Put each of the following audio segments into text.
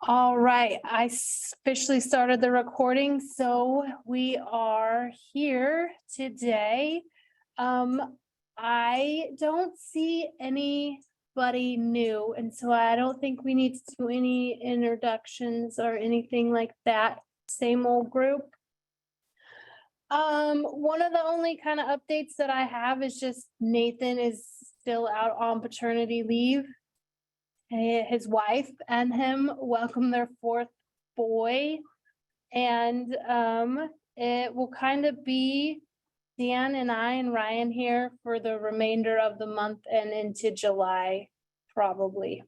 All right, I officially started the recording, so we are here today. I don't see anybody new, and so I don't think we need to do any introductions or anything like that. Same old group. One of the only kind of updates that I have is just Nathan is still out on paternity leave. His wife and him welcome their fourth boy. And it will kind of be Dan and I and Ryan here for the remainder of the month and into July, probably.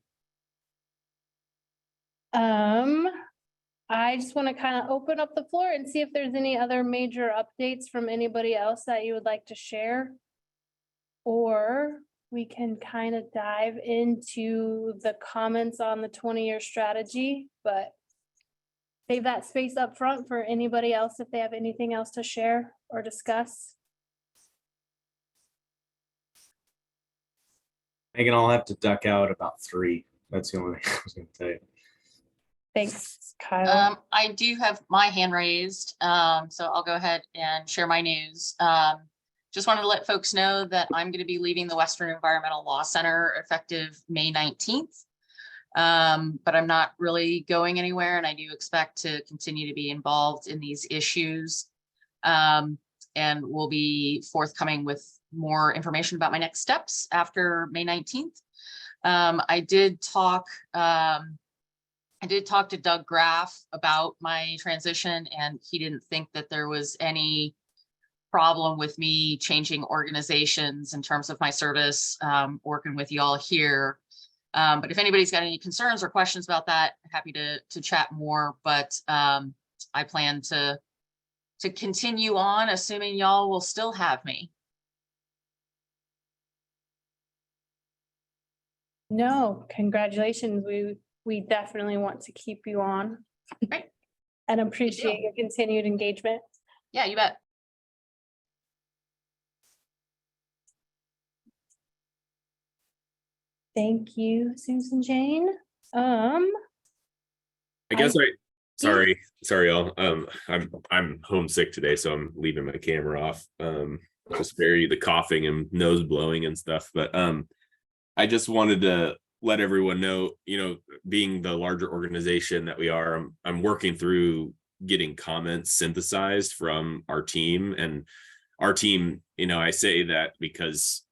I just want to kind of open up the floor and see if there's any other major updates from anybody else that you would like to share. Or we can kind of dive into the comments on the 20-year strategy, but save that space up front for anybody else if they have anything else to share or discuss. Megan, I'll have to duck out about 3. That's the only thing I was going to tell you. Thanks, Kyle. I do have my hand raised, so I'll go ahead and share my news. Just wanted to let folks know that I'm going to be leaving the Western Environmental Law Center effective May 19th. But I'm not really going anywhere, and I do expect to continue to be involved in these issues. And we'll be forthcoming with more information about my next steps after May 19th. I did talk to Doug Graff about my transition, and he didn't think that there was any problem with me changing organizations in terms of my service, working with y'all here. But if anybody's got any concerns or questions about that, happy to chat more. But I plan to continue on, assuming y'all will still have me. No, congratulations. We definitely want to keep you on. Great. And appreciate your continued engagement. Yeah, you bet. Thank you, Susan Jane. I guess sorry y'all. I'm homesick today, so I'm leaving my camera off. To spare you the coughing and nose blowing and stuff. But I just wanted to let everyone know, being the larger organization that we are, I'm working through getting comments synthesized from our team. And our team, I say that because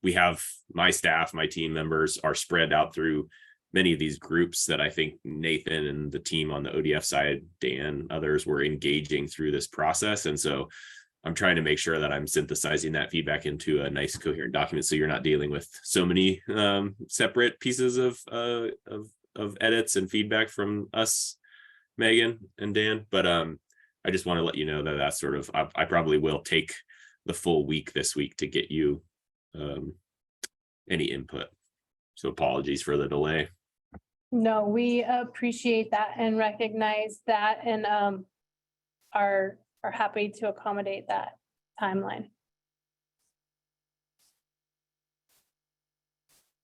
we have my staff, my team members are spread out through many of these groups that I think Nathan and the team on the ODF side, Dan, others were engaging through this process. And so I'm trying to make sure that I'm synthesizing that feedback into a nice coherent document, so you're not dealing with so many separate pieces of edits and feedback from us, Megan and Dan. But I just want to let you know that that's sort of, I probably will take the full week this week to get you any input. So apologies for the delay. No, we appreciate that and recognize that, and are happy to accommodate that timeline.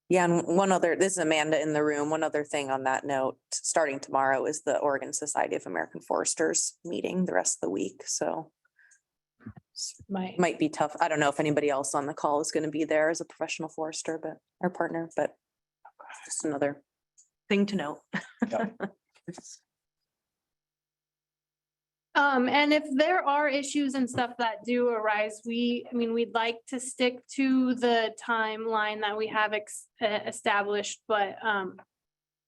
Yeah, and this is Amanda in the room. One other thing on that note, starting tomorrow is the Oregon Society of American Foresters meeting the rest of the week. So might be tough. I don't know if anybody else on the call is going to be there as a professional forester, but our partner, but just another thing to note. Yep. And if there are issues and stuff that do arise, we'd like to stick to the timeline that we have established, but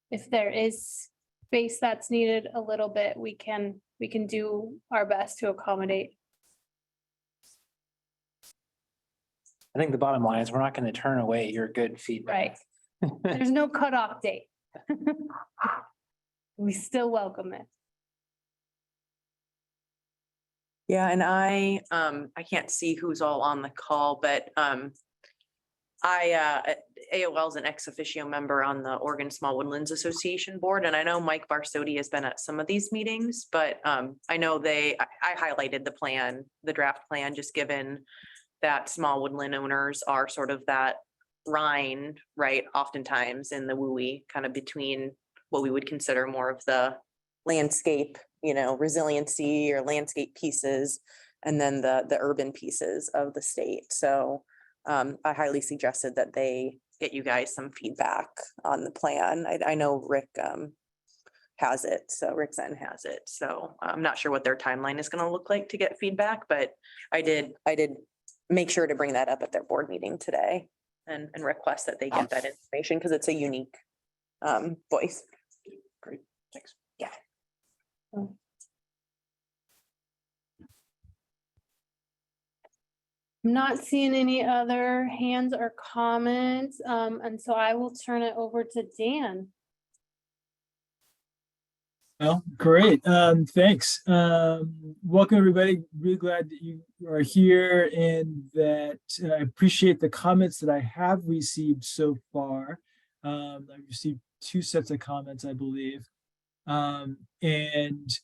if there is space that's needed a little bit, we can do our best to accommodate. I think the bottom line is we're not going to turn away your good feedback. Right. There's no cutoff date. We still welcome it. Yeah, and I can't see who's all on the call, but AOL is an ex officio member on the Oregon Small Woodlands Association board, and I know Mike Barsotti has been at some of these meetings, but I know I highlighted the draft plan, just given that small woodland owners are sort of that rind, right, oftentimes in the WUI, kind of between what we would consider more of the landscape, resiliency or landscape pieces, and then the urban pieces of the state. So I highly suggested that they get you guys some feedback on the plan. I know Rick has it, so Rick Zen has it. So I'm not sure what their timeline is going to look like to get feedback, but I did make sure to bring that up at their board meeting today and request that they get that information because it's a unique voice. Great, thanks. Yeah. I'm not seeing any other hands or comments, and so I will turn it over to Dan. Well, great. Thanks. Welcome, everybody. Really glad that you are here and that I appreciate the comments that I have received so far. I've received 2 sets of comments, I believe. And,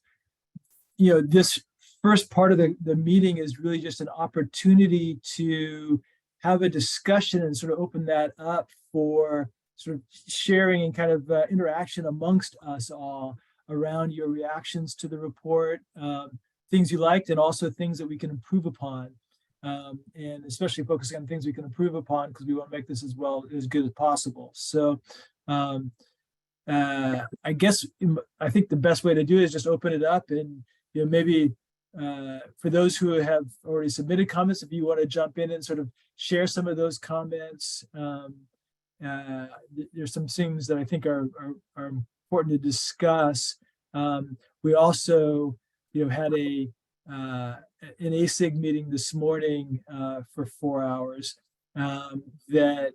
this first part of the meeting is really just an opportunity to have a discussion and sort of open that up for sort of sharing and kind of interaction amongst us all around your reactions to the report, things you liked, and also things that we can improve upon. And especially focusing on things we can improve upon because we want to make this as good as possible. So I guess I think the best way to do it is just open it up and maybe for those who have already submitted comments, if you want to jump in and sort of share some of those comments. There's some things that I think are important to discuss. We also, had an ASIG meeting this morning for 4 hours that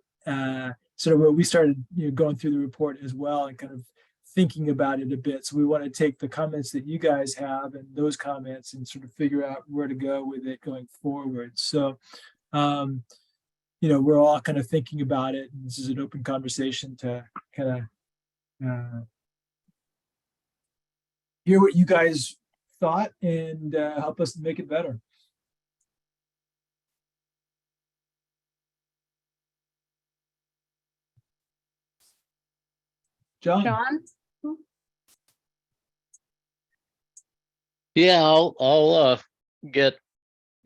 sort of where we started, going through the report as well and kind of thinking about it a bit. So we want to take the comments that you guys have and those comments and sort of figure out where to go with it going forward. So, we're all kind of thinking about it. And this is an open conversation to kind of hear what you guys thought and help us make it better. John? Yeah, I'll get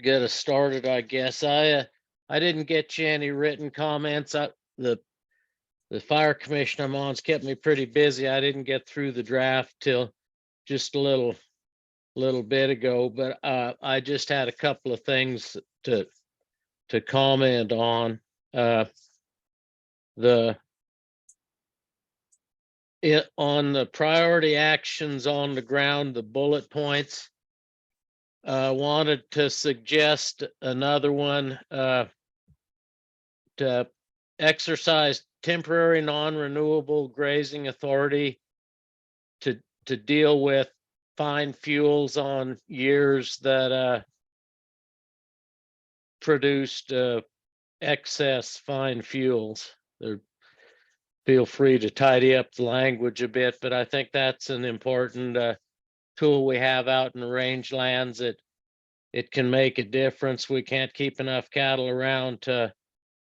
us started, I guess. I didn't get you any written comments. The fire commission I'm on's kept me pretty busy. I didn't get through the draft till just a little bit ago, but I just had a couple of things to comment on. On the priority actions on the ground, the bullet points, wanted to suggest another one, to exercise temporary non-renewable grazing authority to deal with fine fuels on years that produced excess fine fuels. Feel free to tidy up the language a bit, but I think that's an important tool we have out in the rangelands. It can make a difference. We can't keep enough cattle around to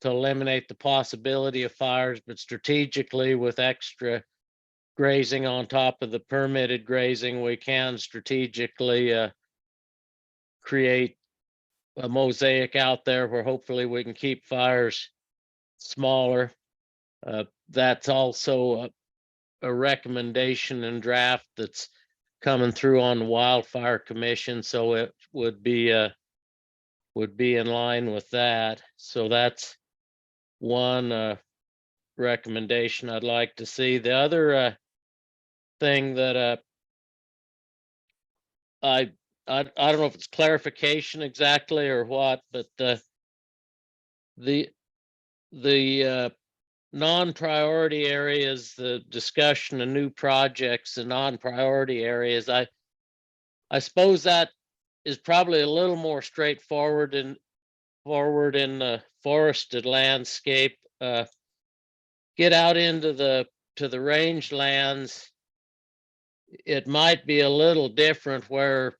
eliminate the possibility of fires, but strategically with extra grazing on top of the permitted grazing, we can strategically create a mosaic out there where hopefully we can keep fires smaller. That's also a recommendation and draft that's coming through on the Wildfire Commission, so it would be in line with that. So that's one recommendation I'd like to see. The other thing that I don't know if it's clarification exactly or what, but the non-priority areas, the discussion of new projects and non-priority areas, I suppose that is probably a little more straightforward in the forested landscape. Get out into the rangelands, it might be a little different where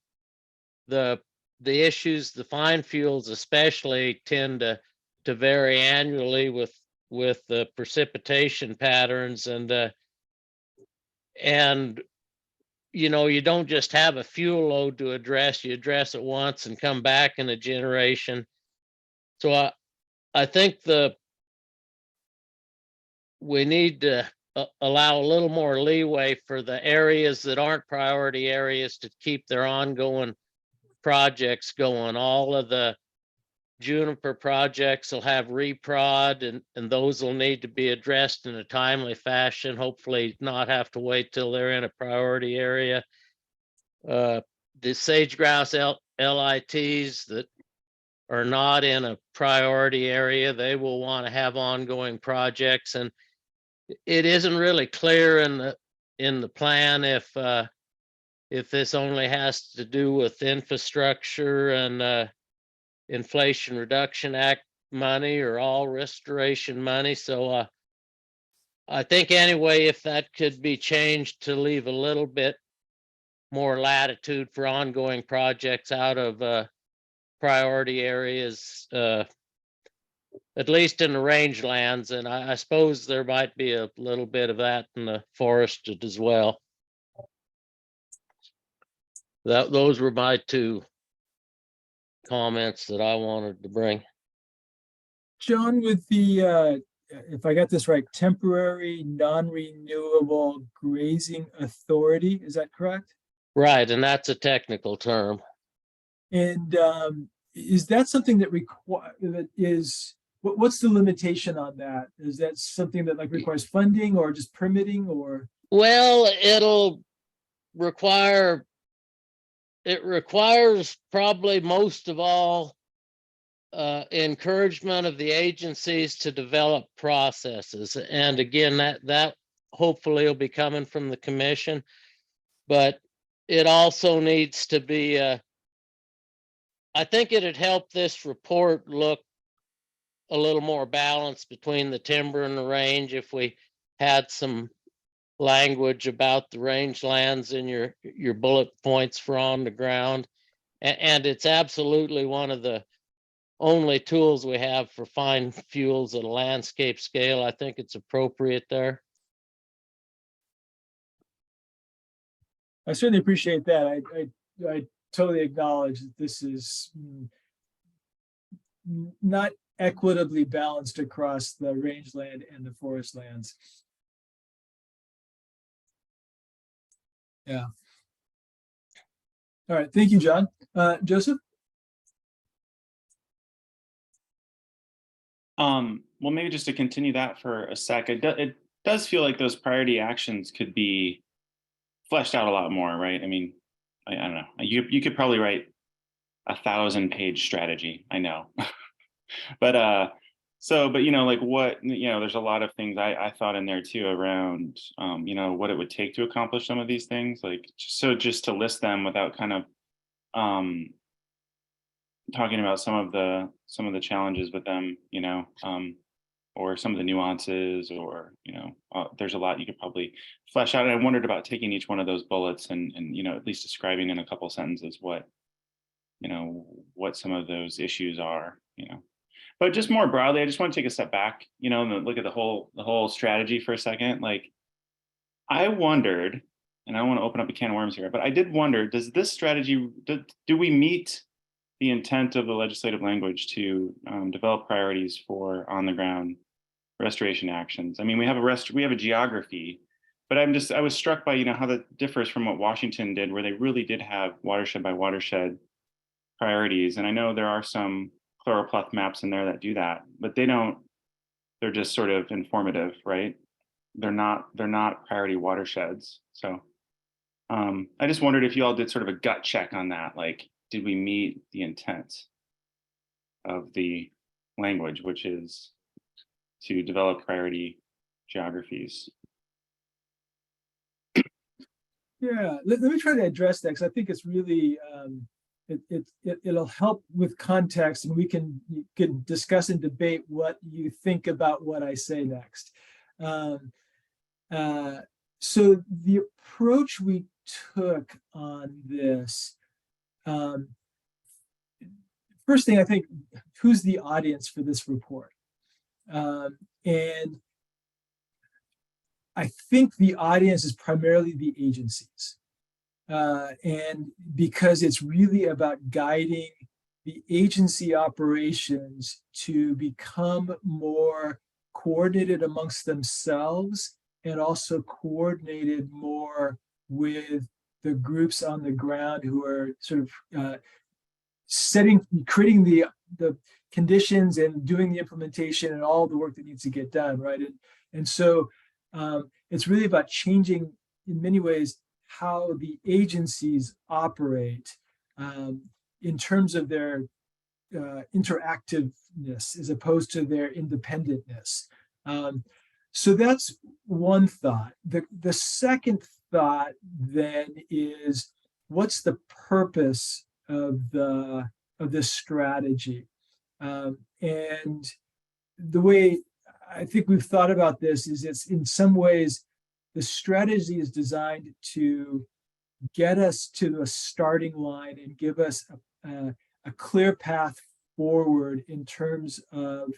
the issues, the fine fuels especially, tend to vary annually with the precipitation patterns, and And, you know, you don't just have a fuel load to address, you address it once and come back in a generation. So I think we need to allow a little more leeway for the areas that aren't priority areas to keep their ongoing projects going. All of the juniper projects will have reprod, and those will need to be addressed in a timely fashion, hopefully not have to wait till they're in a priority area. The sage grouse LITs that are not in a priority area, they will want to have ongoing projects. And it isn't really clear in the plan if this only has to do with infrastructure and Inflation Reduction Act money or all restoration money. So I think anyway, if that could be changed to leave a little bit more latitude for ongoing projects out of priority areas, at least in the rangelands, and I suppose there might be a little bit of that in the forested as well. Those were my two comments that I wanted to bring. John, with the, if I got this right, temporary non-renewable grazing authority, is that correct? Right, and that's a technical term. And is that something that what's the limitation on that? Is that something that like requires funding or just permitting or? Well, it requires probably most of all encouragement of the agencies to develop processes. And again, that hopefully will be coming from the commission, but it also needs to be, I think it'd help this report look a little more balanced between the timber and the range if we had some language about the rangelands in your bullet points for on the ground. And it's absolutely one of the only tools we have for fine fuels at a landscape scale. I think it's appropriate there. I certainly appreciate that. I totally acknowledge that this is not equitably balanced across the rangeland and the forest lands. Yeah. All right. Thank you, John. Joseph? Well, maybe just to continue that for a sec, it does feel like those priority actions could be fleshed out a lot more, right? I mean, I don't know. You could probably write 1,000-page strategy. I know, but you know, like what, you know, there's a lot of things I thought in there too around, you know, what it would take to accomplish some of these things. Like, just to list them without kind of talking about some of the challenges with them, you know, or some of the nuances, or, you know, there's a lot you could probably flesh out. And I wondered about taking each one of those bullets and you know, at least describing in a couple sentences what, you know, what some of those issues are, you know. But just more broadly, I just want to take a step back, you know, and look at the whole strategy for a second. Like, I wondered, and I don't want to open up a can of worms here, but I did wonder, does this strategy, do we meet the intent of the legislative language to develop priorities for on the ground restoration actions? I mean, we have a geography, but I was struck by, you know, how that differs from what Washington did, where they really did have watershed by watershed priorities. And I know there are some chloropleth maps in there that do that, but they're just sort of informative, right? They're not priority watersheds. So I just wondered if you all did sort of a gut check on that. Like, did we meet the intent of the language, which is to develop priority geographies? Yeah, let me try to address that, because I think it's really, it'll help with context, and you can discuss and debate what you think about what I say next. So the approach we took on this, first thing, I think, who's the audience for this report? And I think the audience is primarily the agencies. And because it's really about guiding the agency operations to become more coordinated amongst themselves and also coordinated more with the groups on the ground who are sort of creating the conditions and doing the implementation and all the work that needs to get done, right? And so it's really about changing, in many ways, how the agencies operate in terms of their interactiveness as opposed to their independentness. So that's one thought. The second thought then is, what's the purpose of this strategy? And the way I think we've thought about this is, it's in some ways the strategy is designed to get us to a starting line and give us a clear path forward in terms of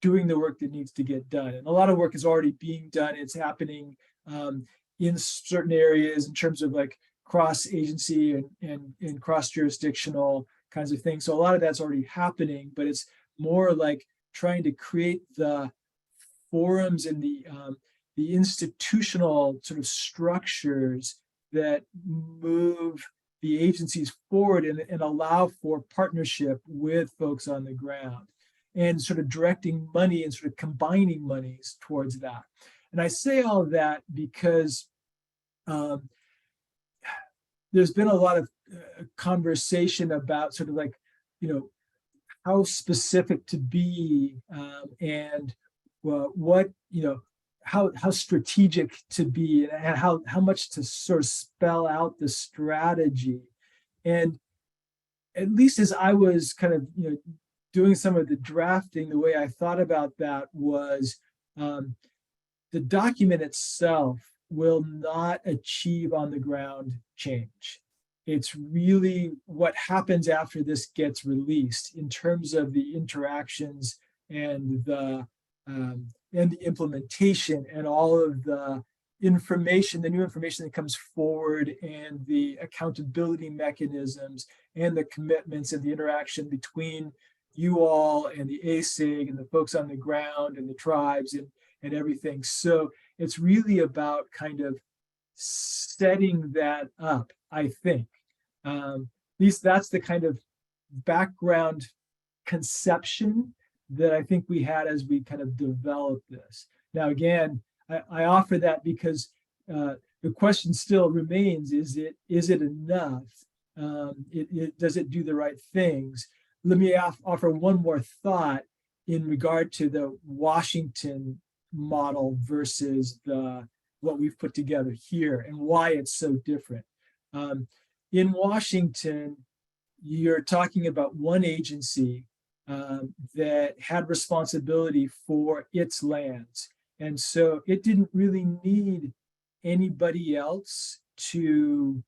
doing the work that needs to get done. And a lot of work is already being done. It's happening in certain areas in terms of like cross-agency and cross-jurisdictional kinds of things. So a lot of that's already happening, but it's more like trying to create the forums and the institutional sort of structures that move the agencies forward and allow for partnership with folks on the ground, and sort of directing money and sort of combining monies towards that. And I say all of that because there's been a lot of conversation about sort of like, how specific to be and what, how strategic to be, and how much to sort of spell out the strategy. And at least as I was kind of, doing some of the drafting, the way I thought about that was the document itself will not achieve on the ground change. It's really what happens after this gets released in terms of the interactions and the implementation and all of the information, the new information that comes forward, and the accountability mechanisms and the commitments and the interaction between you all and the ASIG and the folks on the ground and the tribes and everything. So it's really about kind of setting that up, I think. At least that's the kind of background conception that I think we had as we kind of developed this. Now, again, I offer that because the question still remains, is it enough? Does it do the right things? Let me offer one more thought in regard to the Washington model versus what we've put together here and why it's so different. In Washington, you're talking about one agency that had responsibility for its lands. And so it didn't really need anybody else to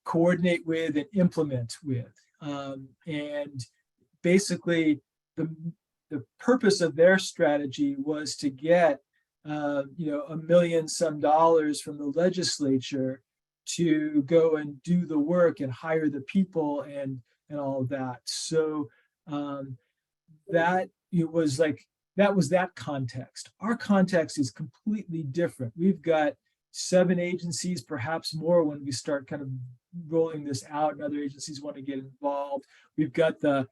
coordinate with and implement with. And basically, the purpose of their strategy was to get $1 million some from the legislature to go and do the work and hire the people and all of that. So that was that context. Our context is completely different. We've got 7 agencies, perhaps more when we start kind of rolling this out and other agencies want to get involved. We've got the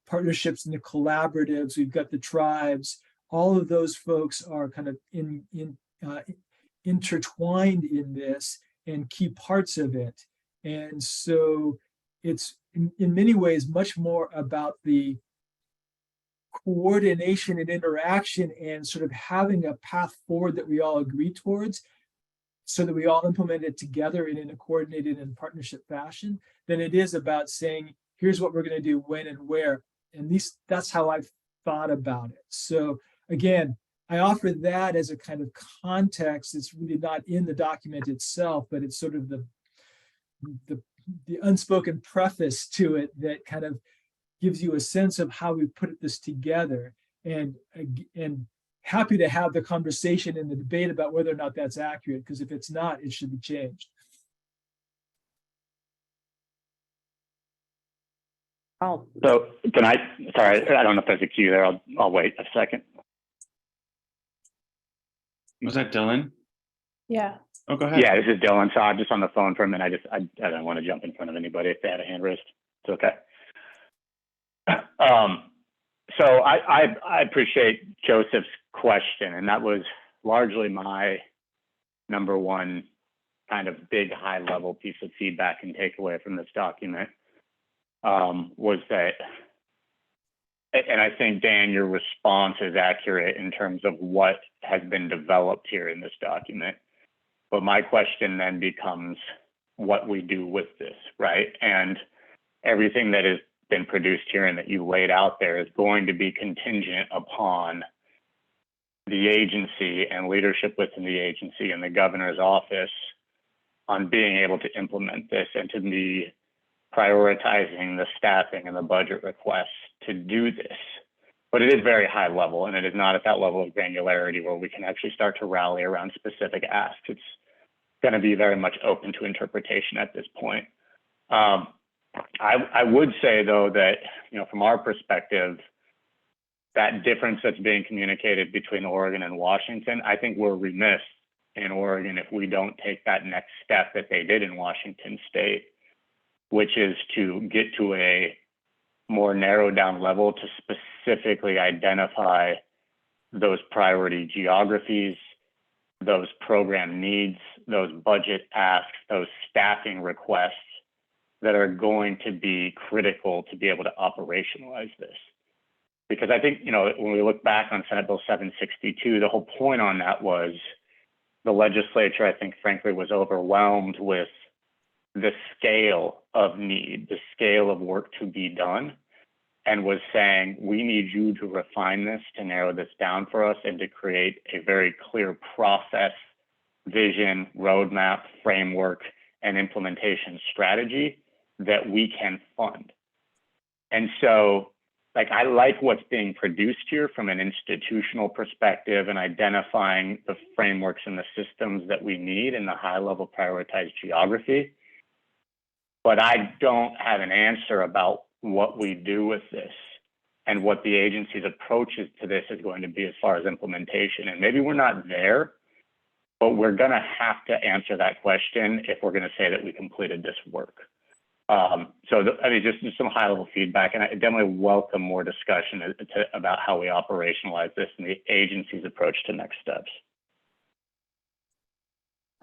partnerships and the collaboratives. We've got the tribes. All of those folks are kind of intertwined in this and key parts of it. And so it's in many ways much more about the coordination and interaction and sort of having a path forward that we all agree towards, so that we all implement it together in a coordinated and partnership fashion, than it is about saying, here's what we're going to do, when and where. And at least that's how I've thought about it. So again, I offer that as a kind of context. It's really not in the document itself, but it's sort of the unspoken preface to it that kind of gives you a sense of how we put this together. And happy to have the conversation and the debate about whether or not that's accurate, because if it's not, it should be changed. Oh, So can I, sorry, I don't know if there's a queue there. I'll wait a second. Was that Dylan? Yeah. Oh, go ahead. Yeah, this is Dylan. So I'm just on the phone for a minute. I don't want to jump in front of anybody if they had a hand raised. It's okay. So I appreciate Joseph's question, and that was largely my number one kind of big high level piece of feedback and takeaway from this document, was that, and I think, Dan, your response is accurate in terms of what has been developed here in this document. But my question then becomes what we do with this, right? And everything that has been produced here and that you laid out there is going to be contingent upon the agency and leadership within the agency and the governor's office on being able to implement this and to be prioritizing the staffing and the budget requests to do this. But it is very high level, and it is not at that level of granularity where we can actually start to rally around specific asks. It's going to be very much open to interpretation at this point. I would say, though, that, from our perspective, that difference that's being communicated between Oregon and Washington, I think we're remiss in Oregon if we don't take that next step that they did in Washington State, which is to get to a more narrowed down level to specifically identify those priority geographies, those program needs, those budget asks, those staffing requests that are going to be critical to be able to operationalize this. Because I think, when we look back on Senate Bill 762, the whole point on that was the legislature, I think, frankly, was overwhelmed with the scale of need, the scale of work to be done, and was saying, we need you to refine this, to narrow this down for us, and to create a very clear process, vision, roadmap, framework, and implementation strategy that we can fund. And so, I like what's being produced here from an institutional perspective and identifying the frameworks and the systems that we need in the high level prioritized geography. But I don't have an answer about what we do with this and what the agency's approaches to this is going to be as far as implementation. And maybe we're not there, but we're going to have to answer that question if we're going to say that we completed this work. Just some high level feedback, and I definitely welcome more discussion about how we operationalize this and the agency's approach to next steps.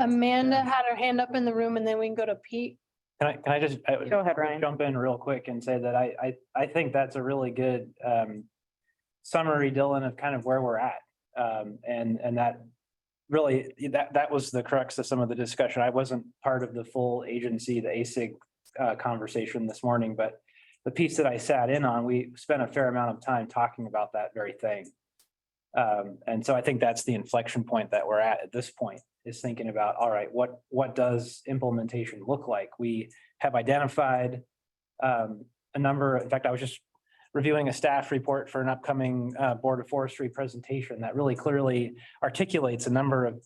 Amanda had her hand up in the room, and then we can go to Pete. Can I just Go ahead, Ryan. jump in real quick and say that I think that's a really good summary, Dylan, of kind of where we're at. And that really, that was the crux of some of the discussion. I wasn't part of the full agency, the ASIG conversation this morning, but the piece that I sat in on, we spent a fair amount of time talking about that very thing. And so I think that's the inflection point that we're at this point, is thinking about, all right, what does implementation look like? We have identified a number. In fact, I was just reviewing a staff report for an upcoming Board of Forestry presentation that really clearly articulates a number of,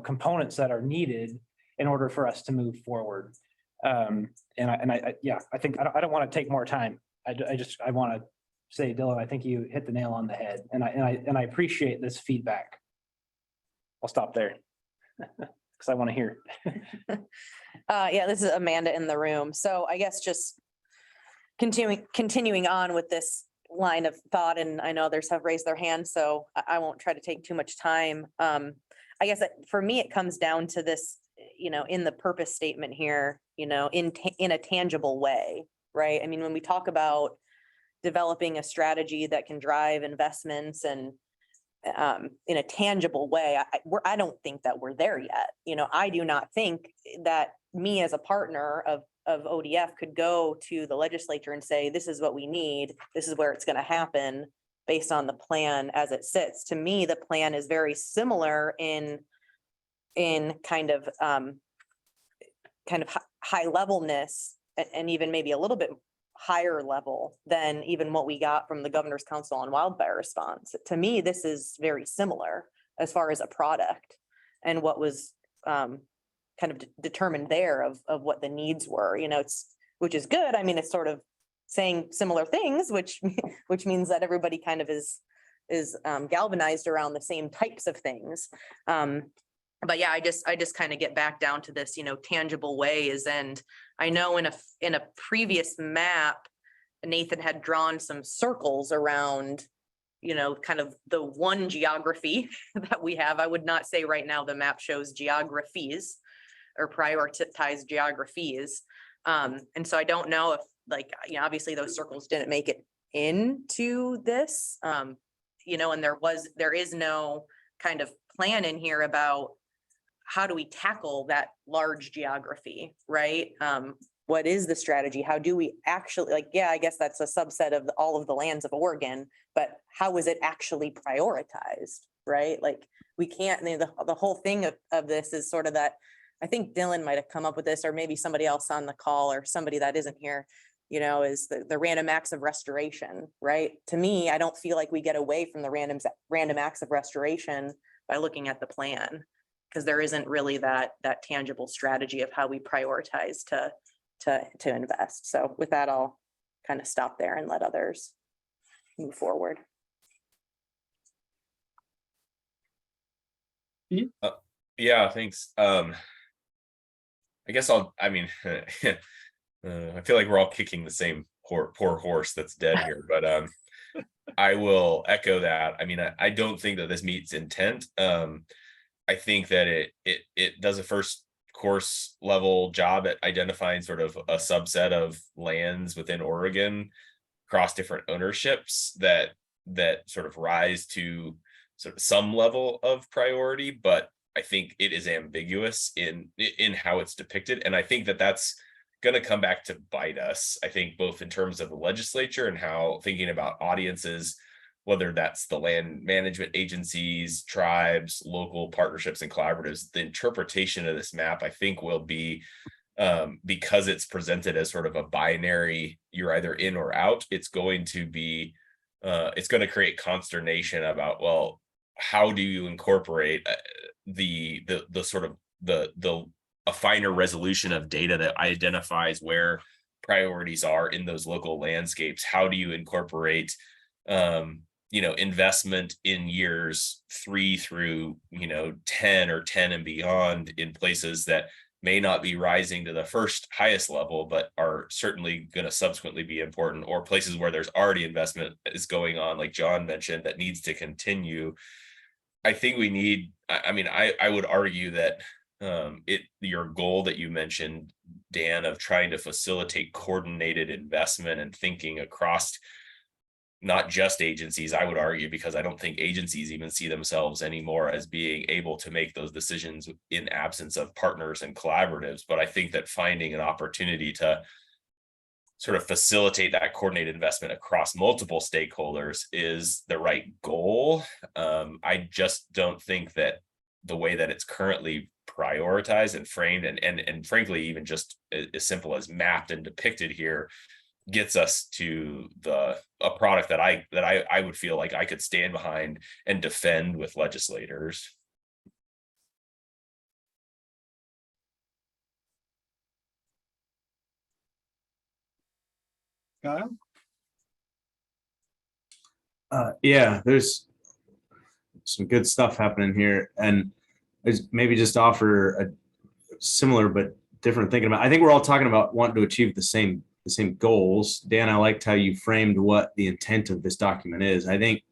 components that are needed in order for us to move forward. I think I don't want to take more time. I want to say, Dylan, I think you hit the nail on the head, and I appreciate this feedback. I'll stop there because I want to hear it. Yeah, this is Amanda in the room. So I guess just continuing on with this line of thought, and I know others have raised their hands, so I won't try to take too much time. I guess for me, it comes down to this, in the purpose statement here, in a tangible way, right? I mean, when we talk about developing a strategy that can drive investments and in a tangible way, I don't think that we're there yet. I do not think that me as a partner of ODF could go to the legislature and say, this is what we need, this is where it's going to happen based on the plan as it sits. To me, the plan is very similar in kind of high levelness, and even maybe a little bit higher level than even what we got from the Governor's Council on Wildfire Response. To me, this is very similar as far as a product and what was kind of determined there of what the needs were, which is good. I mean, it's sort of saying similar things, which means that everybody kind of is galvanized around the same types of things. But yeah, I just kind of get back down to this, tangible ways. And I know in a previous map, Nathan had drawn some circles around, kind of the one geography that we have. I would not say right now the map shows geographies or prioritized geographies. And so I don't know if obviously those circles didn't make it into this, and there is no kind of plan in here about how do we tackle that large geography, right? What is the strategy? How do we actually, I guess that's a subset of all of the lands of Oregon, but how is it actually prioritized, right? We can't, the whole thing of this is sort of that, I think Dylan might have come up with this, or maybe somebody else on the call or somebody that isn't here, is the random acts of restoration, right? To me, I don't feel like we get away from the random acts of restoration by looking at the plan, because there isn't really that tangible strategy of how we prioritize to invest. So with that, I'll kind of stop there and let others move forward. Yeah, thanks. I guess I feel like we're all kicking the same poor horse that's dead here, but I will echo that. I don't think that this meets intent. I think that it does a first course level job at identifying sort of a subset of lands within Oregon across different ownerships that sort of rise to sort of some level of priority, but I think it is ambiguous in how it's depicted. And I think that that's going to come back to bite us. I think both in terms of the legislature and how thinking about audiences, whether that's the land management agencies, tribes, local partnerships and collaboratives, the interpretation of this map, I think, will be, because it's presented as sort of a binary, you're either in or out, it's going to create consternation about, well, how do you incorporate the sort of a finer resolution of data that identifies where priorities are in those local landscapes? How do you incorporate investment in years 3 through 10 or 10 and beyond in places that may not be rising to the first highest level, but are certainly going to subsequently be important, or places where there's already investment is going on, like John mentioned, that needs to continue. I think we need, I would argue that your goal that you mentioned, Dan, of trying to facilitate coordinated investment and thinking across not just agencies, I would argue, because I don't think agencies even see themselves anymore as being able to make those decisions in absence of partners and collaboratives. But I think that finding an opportunity to sort of facilitate that coordinated investment across multiple stakeholders is the right goal. I just don't think that the way that it's currently prioritized and framed and frankly, even just as simple as mapped and depicted here, gets us to a product that I would feel like I could stand behind and defend with legislators. Kyle? Yeah, there's some good stuff happening here, and maybe just offer a similar but different thinking about. I think we're all talking about wanting to achieve the same goals. Dan, I liked how you framed what the intent of this document is. I think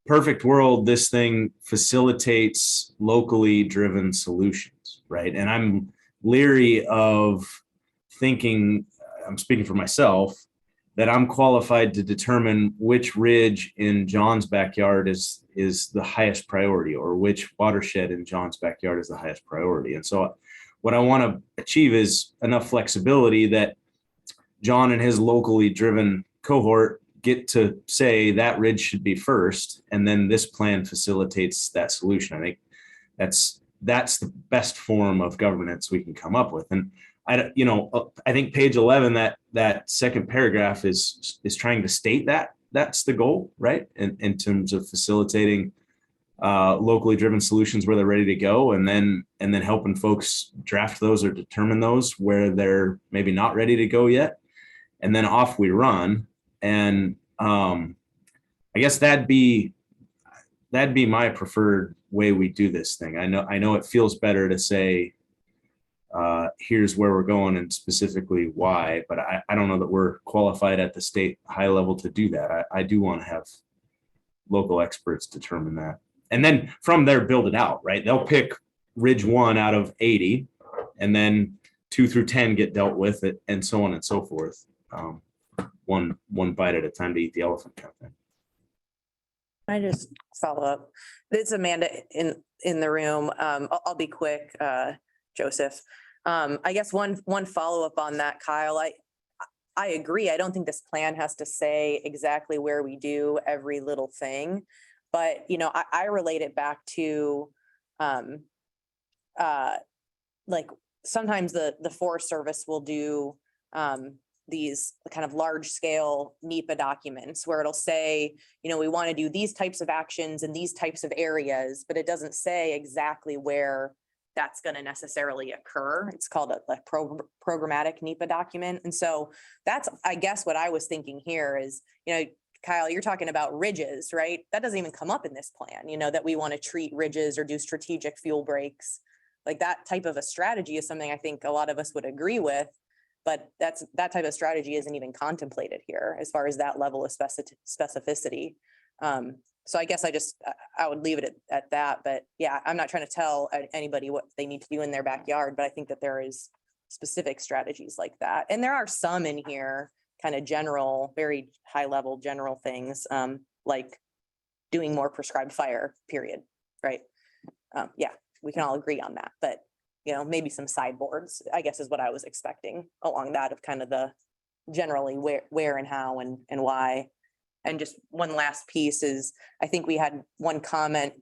perfect world, this thing facilitates locally driven solutions, right? And I'm leery of thinking, I'm speaking for myself, that I'm qualified to determine which ridge in John's backyard is the highest priority, or which watershed in John's backyard is the highest priority. And so what I want to achieve is enough flexibility that John and his locally driven cohort get to say that ridge should be first, and then this plan facilitates that solution. I think that's that's the best form of governance we can come up with. And I think page 11, that second paragraph is trying to state that that's the goal, right? In terms of facilitating locally driven solutions where they're ready to go, and then helping folks draft those or determine those where they're maybe not ready to go yet. And then off we run. And I guess that'd be my preferred way we do this thing. I know it feels better to say, here's where we're going and specifically why, but I don't know that we're qualified at the state high level to do that. I do want to have local experts determine that. And then from there, build it out, right? They'll pick Ridge 1 out of 80, and then 2 through 10 get dealt with it, and so on and so forth. One bite at a time to eat the elephant kind of thing. I just follow up. It's Amanda in the room. I'll be quick, Joseph. I guess one follow-up on that, Kyle. I agree. I don't think this plan has to say exactly where we do every little thing, but I relate it back to like sometimes the Forest Service will do these kind of large scale NEPA documents where it'll say, we want to do these types of actions in these types of areas, but it doesn't say exactly where that's going to necessarily occur. It's called a programmatic NEPA document. And so that's, I guess, what I was thinking here is, Kyle, you're talking about ridges, right? That doesn't even come up in this plan, that we want to treat ridges or do strategic fuel breaks. Like that type of a strategy is something I think a lot of us would agree with, but that type of strategy isn't even contemplated here as far as that level of specificity. So I guess I would leave it at that, but yeah, I'm not trying to tell anybody what they need to do in their backyard, but I think that there is specific strategies like that. And there are some in here, kind of general, very high level general things, like doing more prescribed fire, period, right? Yeah, we can all agree on that, but maybe some sideboards, I guess, is what I was expecting along that of kind of the generally where and how and why. And just one last piece is, I think we had one comment,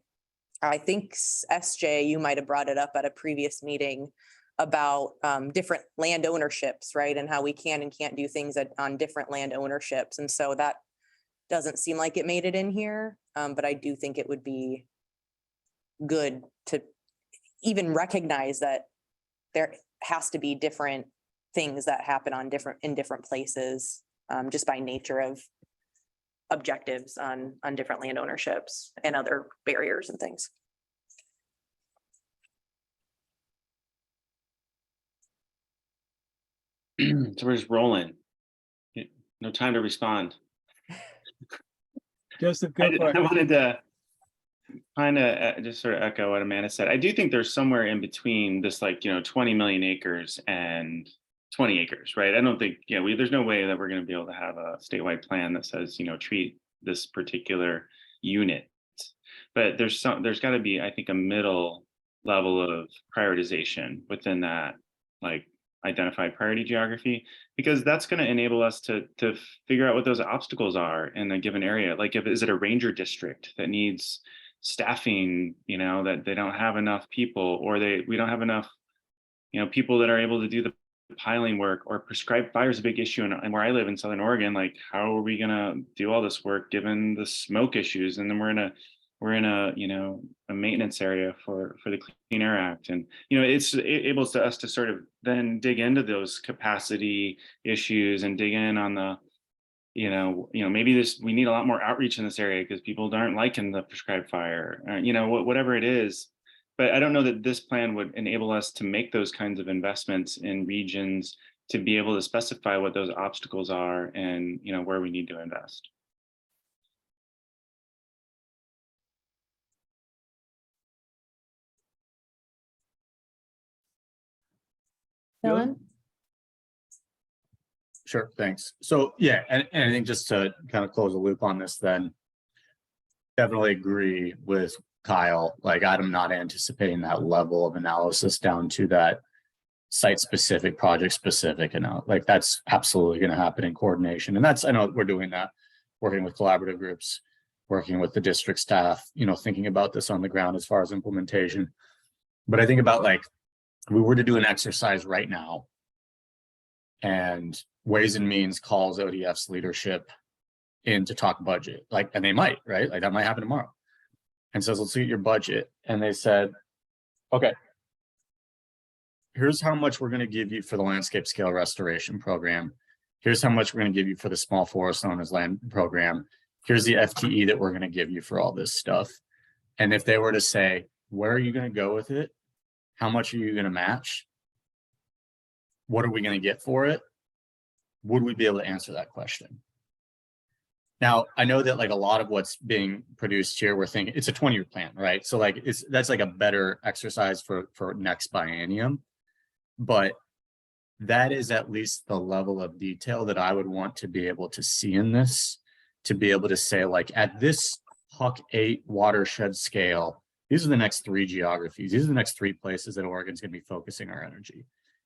I think SJ, you might have brought it up at a previous meeting about different land ownerships, right? And how we can and can't do things on different land ownerships. And so that doesn't seem like it made it in here, but I do think it would be good to even recognize that there has to be different things that happen in different places, just by nature of objectives on different land ownerships and other barriers and things. So we're just rolling. No time to respond. Joseph, go for it. I wanted to kind of just sort of echo what Amanda said. I do think there's somewhere in between this 20 million acres and 20 acres, right? I don't think, there's no way that we're going to be able to have a statewide plan that says, treat this particular unit. But there's got to be, I think, a middle level of prioritization within that, identified priority geography, because that's going to enable us to figure out what those obstacles are in a given area. Is it a ranger district that needs staffing, that they don't have enough people, or we don't have enough, people that are able to do the piling work, or prescribed fire is a big issue. And where I live in Southern Oregon, how are we going to do all this work given the smoke issues? And then we're in a maintenance area for the Clean Air Act. And, it's able to us to sort of then dig into those capacity issues and dig in on the, maybe we need a lot more outreach in this area because people aren't liking the prescribed fire, whatever it is. But I don't know that this plan would enable us to make those kinds of investments in regions to be able to specify what those obstacles are and, where we need to invest. Dylan? Sure, thanks. So yeah, and I think just to kind of close the loop on this, then definitely agree with Kyle. I'm not anticipating that level of analysis down to that site specific, project specific, that's absolutely going to happen in coordination. And I know we're doing that, working with collaborative groups, working with the district staff, thinking about this on the ground as far as implementation. But I think about like, if we were to do an exercise right now and Ways and Means calls ODF's leadership in to talk budget, like, and they might, right? Like that might happen tomorrow. And says, let's look at your budget. And they said, okay, here's how much we're going to give you for the landscape scale restoration program. Here's how much we're going to give you for the small forest owners land program. Here's the FTE that we're going to give you for all this stuff. And if they were to say, where are you going to go with it? How much are you going to match? What are we going to get for it? Would we be able to answer that question? Now, I know that like a lot of what's being produced here, we're thinking it's a 20-year plan, right? So like that's like a better exercise for next biennium. But that is at least the level of detail that I would want to be able to see in this, to be able to say like at this Huck 8 watershed scale, these are the next 3 geographies. These are the next 3 places that Oregon's going to be focusing our energy.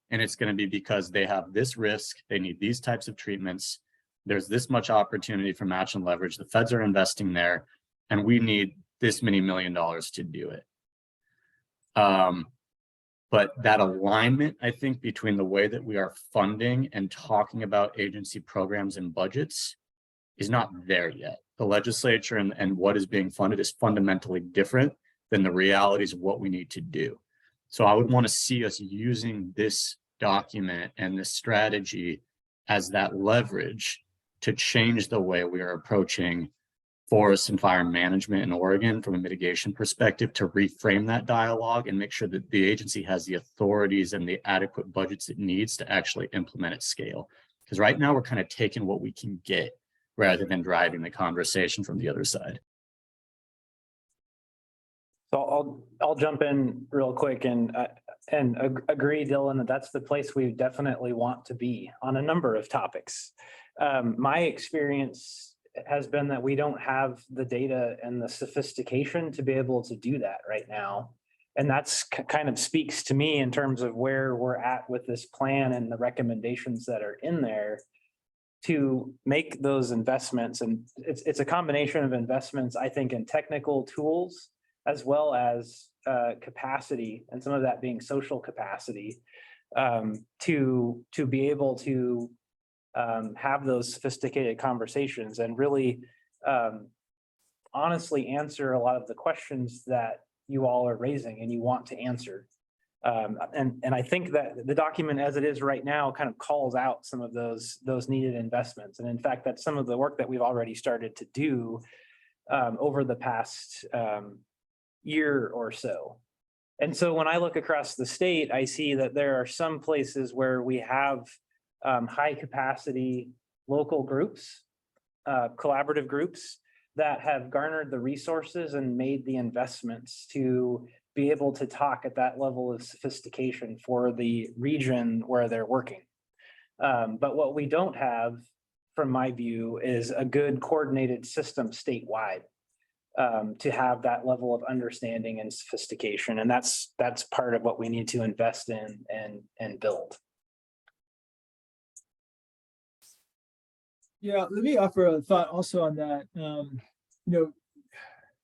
And it's going to be because they have this risk, they need these types of treatments. There's this much opportunity for match and leverage. The feds are investing there, and we need this many $1 million to do it. But that alignment, I think, between the way that we are funding and talking about agency programs and budgets is not there yet. The legislature and what is being funded is fundamentally different than the realities of what we need to do. So I would want to see us using this document and this strategy as that leverage to change the way we are approaching forest and fire management in Oregon from a mitigation perspective, to reframe that dialogue and make sure that the agency has the authorities and the adequate budgets it needs to actually implement at scale. Because right now we're kind of taking what we can get rather than driving the conversation from the other side. So I'll jump in real quick and agree, Dylan, that that's the place we definitely want to be on a number of topics. My experience has been that we don't have the data and the sophistication to be able to do that right now. And that's kind of speaks to me in terms of where we're at with this plan and the recommendations that are in there to make those investments. And it's a combination of investments, I think, in technical tools, as well as capacity, and some of that being social capacity, to be able to have those sophisticated conversations and really honestly answer a lot of the questions that you all are raising and you want to answer. And I think that the document as it is right now kind of calls out some of those needed investments. And in fact, that's some of the work that we've already started to do over the past year or so. And so when I look across the state, I see that there are some places where we have high capacity local groups, collaborative groups that have garnered the resources and made the investments to be able to talk at that level of sophistication for the region where they're working. But what we don't have, from my view, is a good coordinated system statewide to have that level of understanding and sophistication. And that's part of what we need to invest in and build. Yeah, let me offer a thought also on that.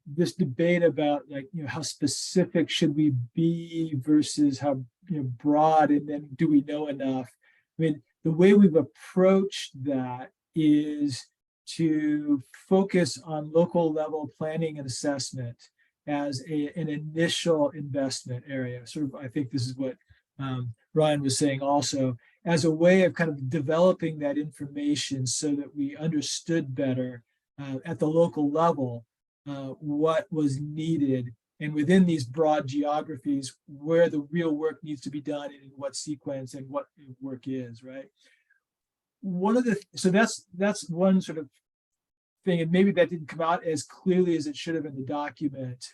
This debate about how specific should we be versus how broad, and then do we know enough? I mean, the way we've approached that is to focus on local level planning and assessment as an initial investment area. Sort of, I think this is what Ryan was saying also, as a way of kind of developing that information so that we understood better at the local level what was needed, and within these broad geographies where the real work needs to be done and in what sequence and what work is, right? So that's one sort of thing, and maybe that didn't come out as clearly as it should have in the document.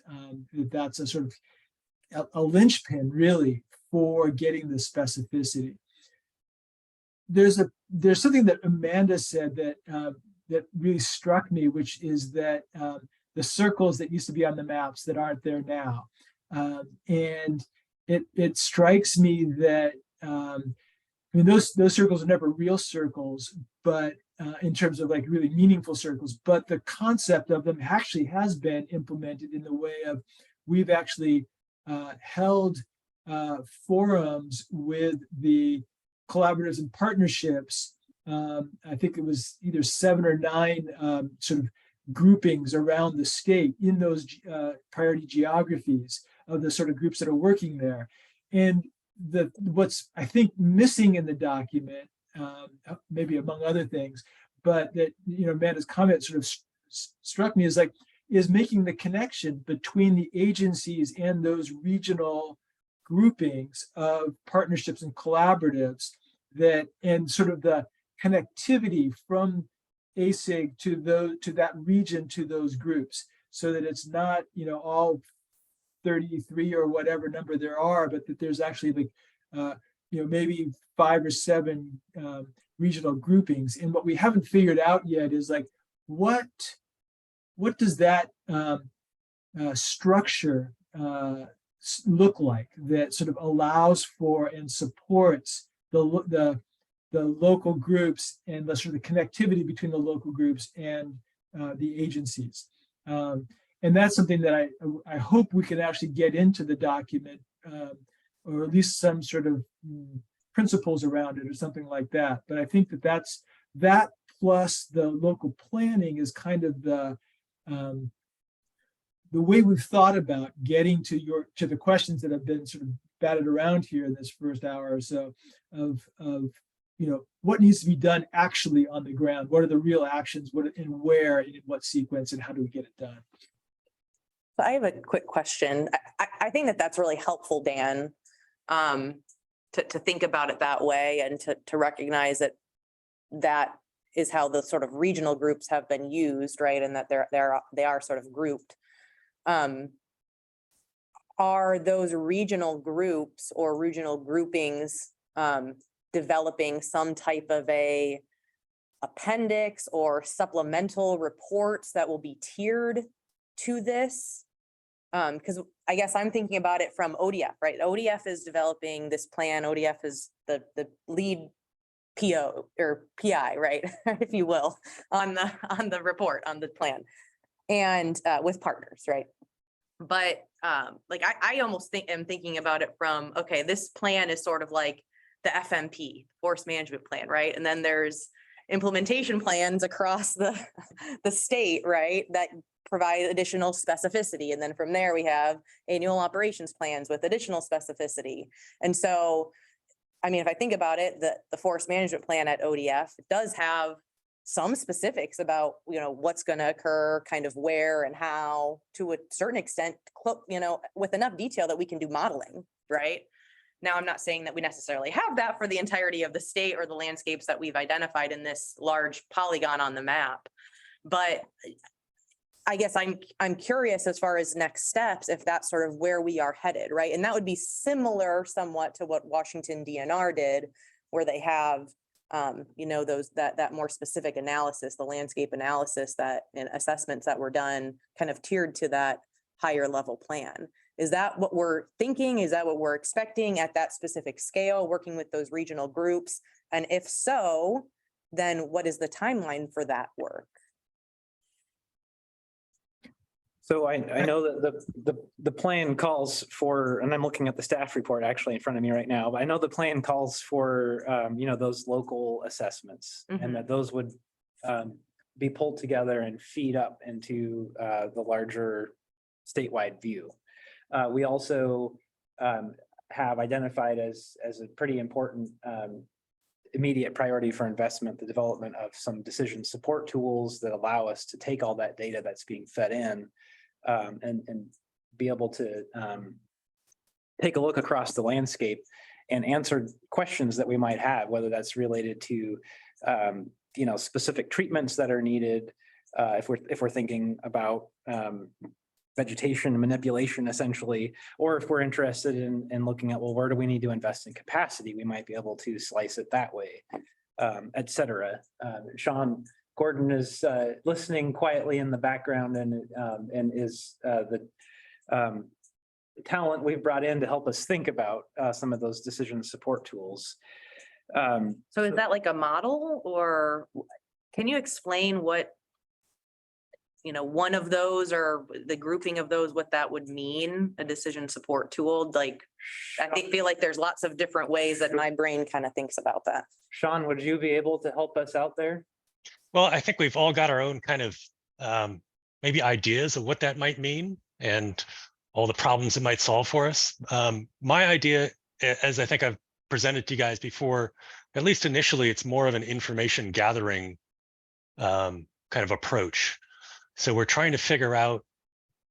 That's a sort of a linchpin really for getting the specificity. There's something that Amanda said that really struck me, which is that the circles that used to be on the maps that aren't there now, and it strikes me that those circles are never real circles, but in terms of like really meaningful circles. But the concept of them actually has been implemented in the way of we've actually held forums with the collaboratives and partnerships. I think it was either 7 or 9 sort of groupings around the state in those priority geographies of the sort of groups that are working there. And what's I think missing in the document, maybe among other things, but that, Amanda's comment sort of struck me is making the connection between the agencies and those regional groupings of partnerships and collaboratives, and sort of the connectivity from ASIG to that region, to those groups, so that it's not, all 33 or whatever number there are, but that there's actually maybe 5 or 7 regional groupings. And what we haven't figured out yet is what does that structure look like, that sort of allows for and supports the local groups and the sort of connectivity between the local groups and the agencies. And that's something that I hope we can actually get into the document, or at least some sort of principles around it or something like that. But I think that plus the local planning is kind of the way we've thought about getting to the questions that have been sort of batted around here in this first hour or so of what needs to be done actually on the ground. What are the real actions? And where, and in what sequence, and how do we get it done? I have a quick question. I think that's really helpful, Dan, to think about it that way, and to recognize that is how the sort of regional groups have been used, right? And that they are sort of grouped. Are those regional groups or regional groupings developing some type of a appendix or supplemental reports that will be tiered to this? Because I guess I'm thinking about it from ODF, right? ODF is developing this plan. ODF is the lead PO or PI, right, if you will, on the report, on the plan, and with partners, right? But I almost am thinking about it from, okay, this plan is sort of like the FMP, Forest Management Plan, right? And then there's implementation plans across the state, right, that provide additional specificity. And then from there, we have annual operations plans with additional specificity. And so, I mean, if I think about it, the Forest Management Plan at ODF does have some specifics about, what's going to occur, kind of where and how, to a certain extent, with enough detail that we can do modeling, right? Now, I'm not saying that we necessarily have that for the entirety of the state or the landscapes that we've identified in this large polygon on the map. But I guess I'm curious as far as next steps, if that's sort of where we are headed, right? And that would be similar somewhat to what Washington DNR did, where they have, that more specific analysis, the landscape analysis and assessments that were done kind of tiered to that higher level plan. Is that what we're thinking? Is that what we're expecting at that specific scale, working with those regional groups? And if so, then what is the timeline for that work? So I know that the plan calls for, and I'm looking at the staff report actually in front of me right now, but I know the plan calls for, those local assessments, and that those would be pulled together and feed up into the larger statewide view. We also have identified as a pretty important immediate priority for investment, the development of some decision support tools that allow us to take all that data that's being fed in and be able to take a look across the landscape and answer questions that we might have, whether that's related to specific treatments that are needed, if we're thinking about vegetation manipulation essentially, or if we're interested in looking at, well, where do we need to invest in capacity? We might be able to slice it that way, et cetera. Sean Gordon is listening quietly in the background and is the talent we've brought in to help us think about some of those decision support tools. So is that like a model, or can you explain what one of those or the grouping of those, what that would mean, a decision support tool, like, feel like there's lots of different ways that my brain kind of thinks about that. Sean, would you be able to help us out there? Well, I think we've all got our own kind of maybe ideas of what that might mean and all the problems it might solve for us. My idea, as I think I've presented to you guys before, at least initially, it's more of an information gathering kind of approach. So we're trying to figure out,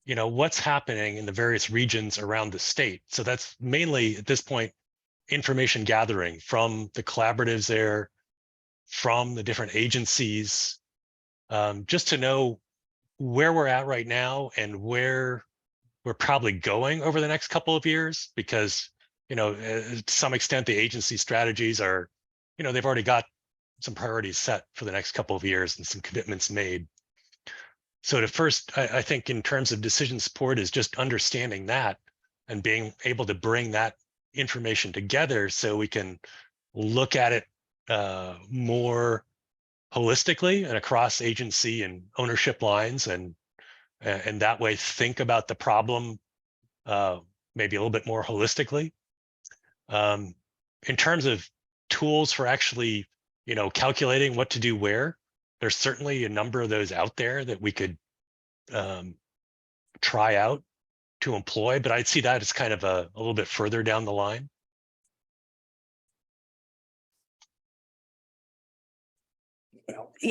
what's happening in the various regions around the state. So that's mainly at this point, information gathering from the collaboratives there, from the different agencies, just to know where we're at right now and where we're probably going over the next couple of years, because, to some extent, the agency strategies are, they've already got some priorities set for the next couple of years and some commitments made. So to first, I think in terms of decision support is just understanding that and being able to bring that information together so we can look at it more holistically and across agency and ownership lines, and that way think about the problem maybe a little bit more holistically. In terms of tools for actually, calculating what to do where, there's certainly a number of those out there that we could try out to employ, but I'd see that as kind of a little bit further down the line.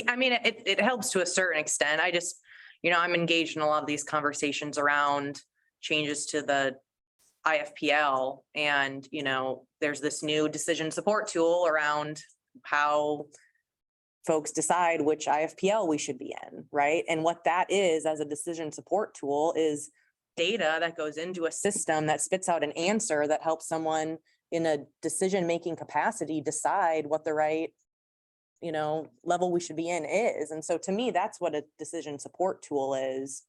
I mean, it helps to a certain extent. I just, I'm engaged in a lot of these conversations around changes to the IFPL, and, there's this new decision support tool around how folks decide which IFPL we should be in, right? And what that is as a decision support tool is data that goes into a system that spits out an answer that helps someone in a decision-making capacity decide what the right, level we should be in is. And so to me, that's what a decision support tool is.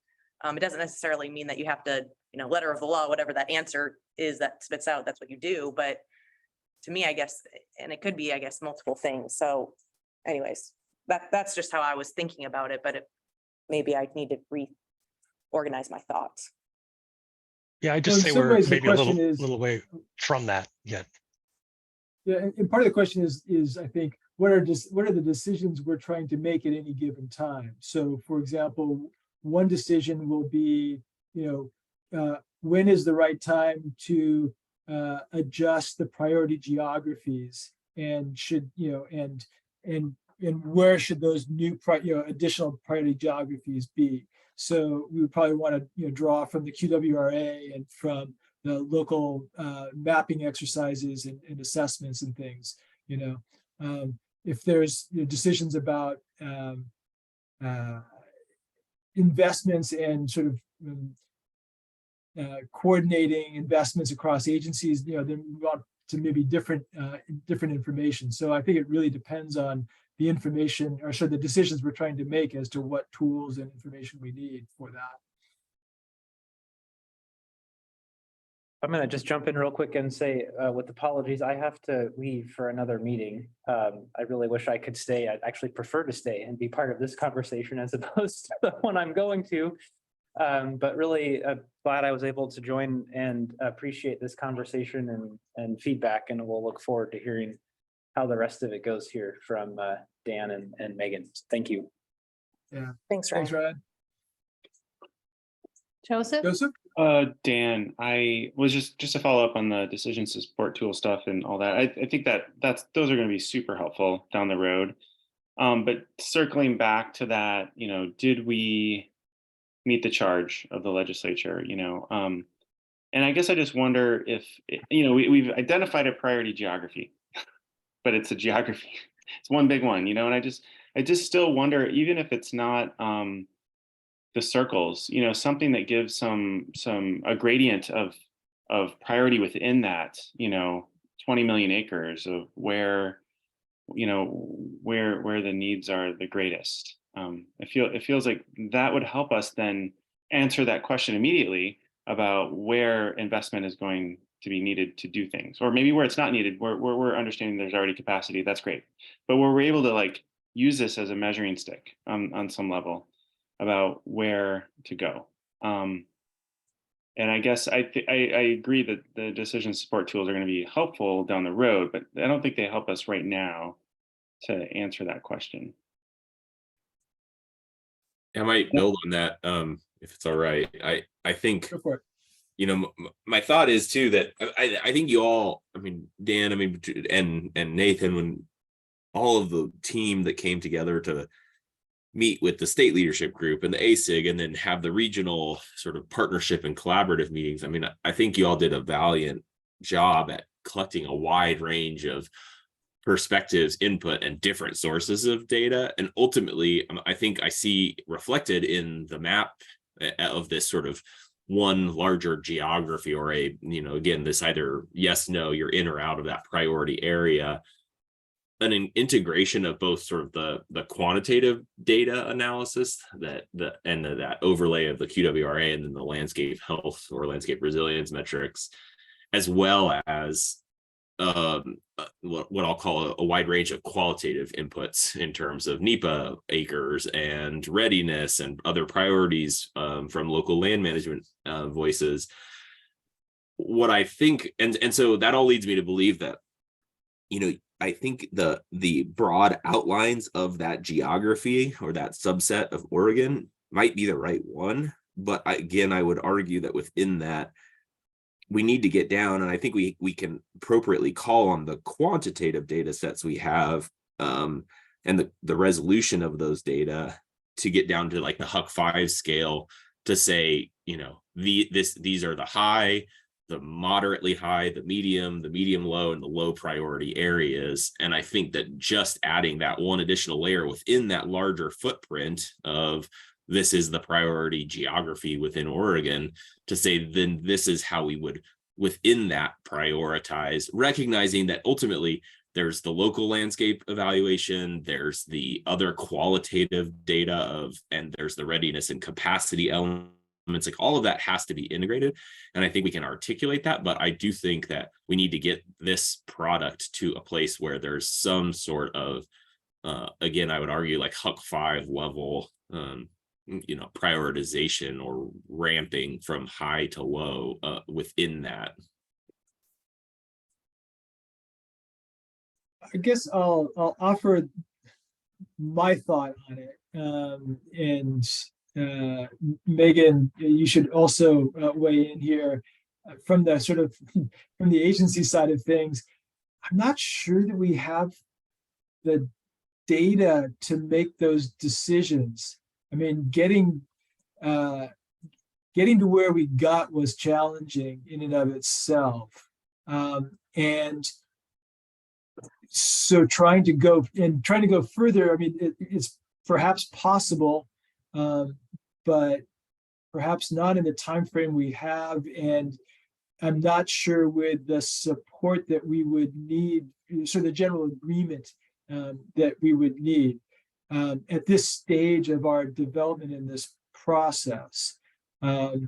It doesn't necessarily mean that you have to, letter of the law, whatever that answer is that spits out, that's what you do. But to me, I guess, and it could be, I guess, multiple things. So anyways, that's just how I was thinking about it, but maybe I need to reorganize my thoughts. Yeah, I Well, just in say some we're ways, the maybe a question is- little way from that yet. Yeah, and part of the question is I think, what are the decisions we're trying to make at any given time? So for example, one decision will be, when is the right time to adjust the priority geographies, and should, and where should those new additional priority geographies be? So we would probably want to, draw from the QWRA and from the local mapping exercises and assessments and things. If there's decisions about investments and sort of coordinating investments across agencies, then we want to maybe different information. So I think it really depends on the information, or so the decisions we're trying to make as to what tools and information we need for that. I'm going to just jump in real quick and say, with apologies, I have to leave for another meeting. I really wish I could stay. I'd actually prefer to stay and be part of this conversation as opposed to the one I'm going to. But really glad I was able to join and appreciate this conversation and feedback. And we'll look forward to hearing how the rest of it goes here from Dan and Megan. Thank you. Yeah. Thanks, Ryan. Thanks, Ryan. Joseph? Dan, I was just to follow up on the decision support tool stuff and all that. I think those are going to be super helpful down the road. But circling back to that, did we meet the charge of the legislature? And I guess I just wonder if, we've identified a priority geography, but it's a geography. It's one big one, and I just still wonder, even if it's not the circles, something that gives a gradient of priority within that, 20 million acres of where the needs are the greatest. It feels like that would help us then answer that question immediately about where investment is going to be needed to do things, or maybe where it's not needed, where we're understanding there's already capacity. That's great, but where we're able to use this as a measuring stick on some level. about where to go. And I guess I agree that the decision support tools are going to be helpful down the road, but I don't think they help us right now to answer that question. I might build on that, if it's all right. I think, Go for it. you know, my thought is too that I think you all, I mean, Dan, I mean, and Nathan, when all of the team that came together to meet with the state leadership group and the ASIG and then have the regional sort of partnership and collaborative meetings. I mean, I think you all did a valiant job at collecting a wide range of perspectives, input, and different sources of data. And ultimately, I think I see reflected in the map of this sort of one larger geography, or a, you know, again, this either yes, no, you're in or out of that priority area, an integration of both sort of the quantitative data analysis that that overlay of the QWRA and then the landscape health or landscape resilience metrics, as well as what I'll call a wide range of qualitative inputs in terms of NEPA acres and readiness and other priorities from local land management voices. What I think, and so that all leads me to believe that, you know, I think the broad outlines of that geography or that subset of Oregon might be the right one. But again, I would argue that within that, we need to get down, and I think we can appropriately call on the quantitative data sets we have, and the resolution of those data to get down to like the Huck 5 scale to say, you know, these are the high, the moderately high, the medium low, and the low priority areas. And I think that just adding that one additional layer within that larger footprint of this is the priority geography within Oregon, to say then this is how we would within that prioritize, recognizing that ultimately there's the local landscape evaluation, there's the other qualitative data and there's the readiness and capacity elements. Like all of that has to be integrated. And I think we can articulate that, but I do think that we need to get this product to a place where there's some sort of, again, I would argue like Huck 5 level, you know, prioritization or ramping from high to low within that. I guess I'll offer my thought on it. And Megan, you should also weigh in here from the sort of from the agency side of things. I'm not sure that we have the data to make those decisions. I mean, getting to where we got was challenging in and of itself. And so trying to go further, I mean, it's perhaps possible, but perhaps not in the time frame we have. And I'm not sure with the support that we would need, so the general agreement that we would need at this stage of our development in this process, which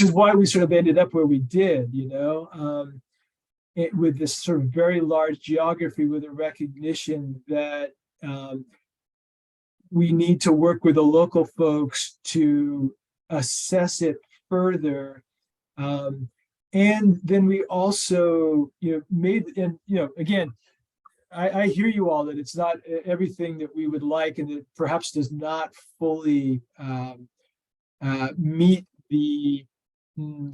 is why we sort of ended up where we did, you know, with this sort of very large geography, with a recognition that we need to work with the local folks to assess it further. And then we also, you know, again, I hear you all that it's not everything that we would like, and that perhaps does not fully meet the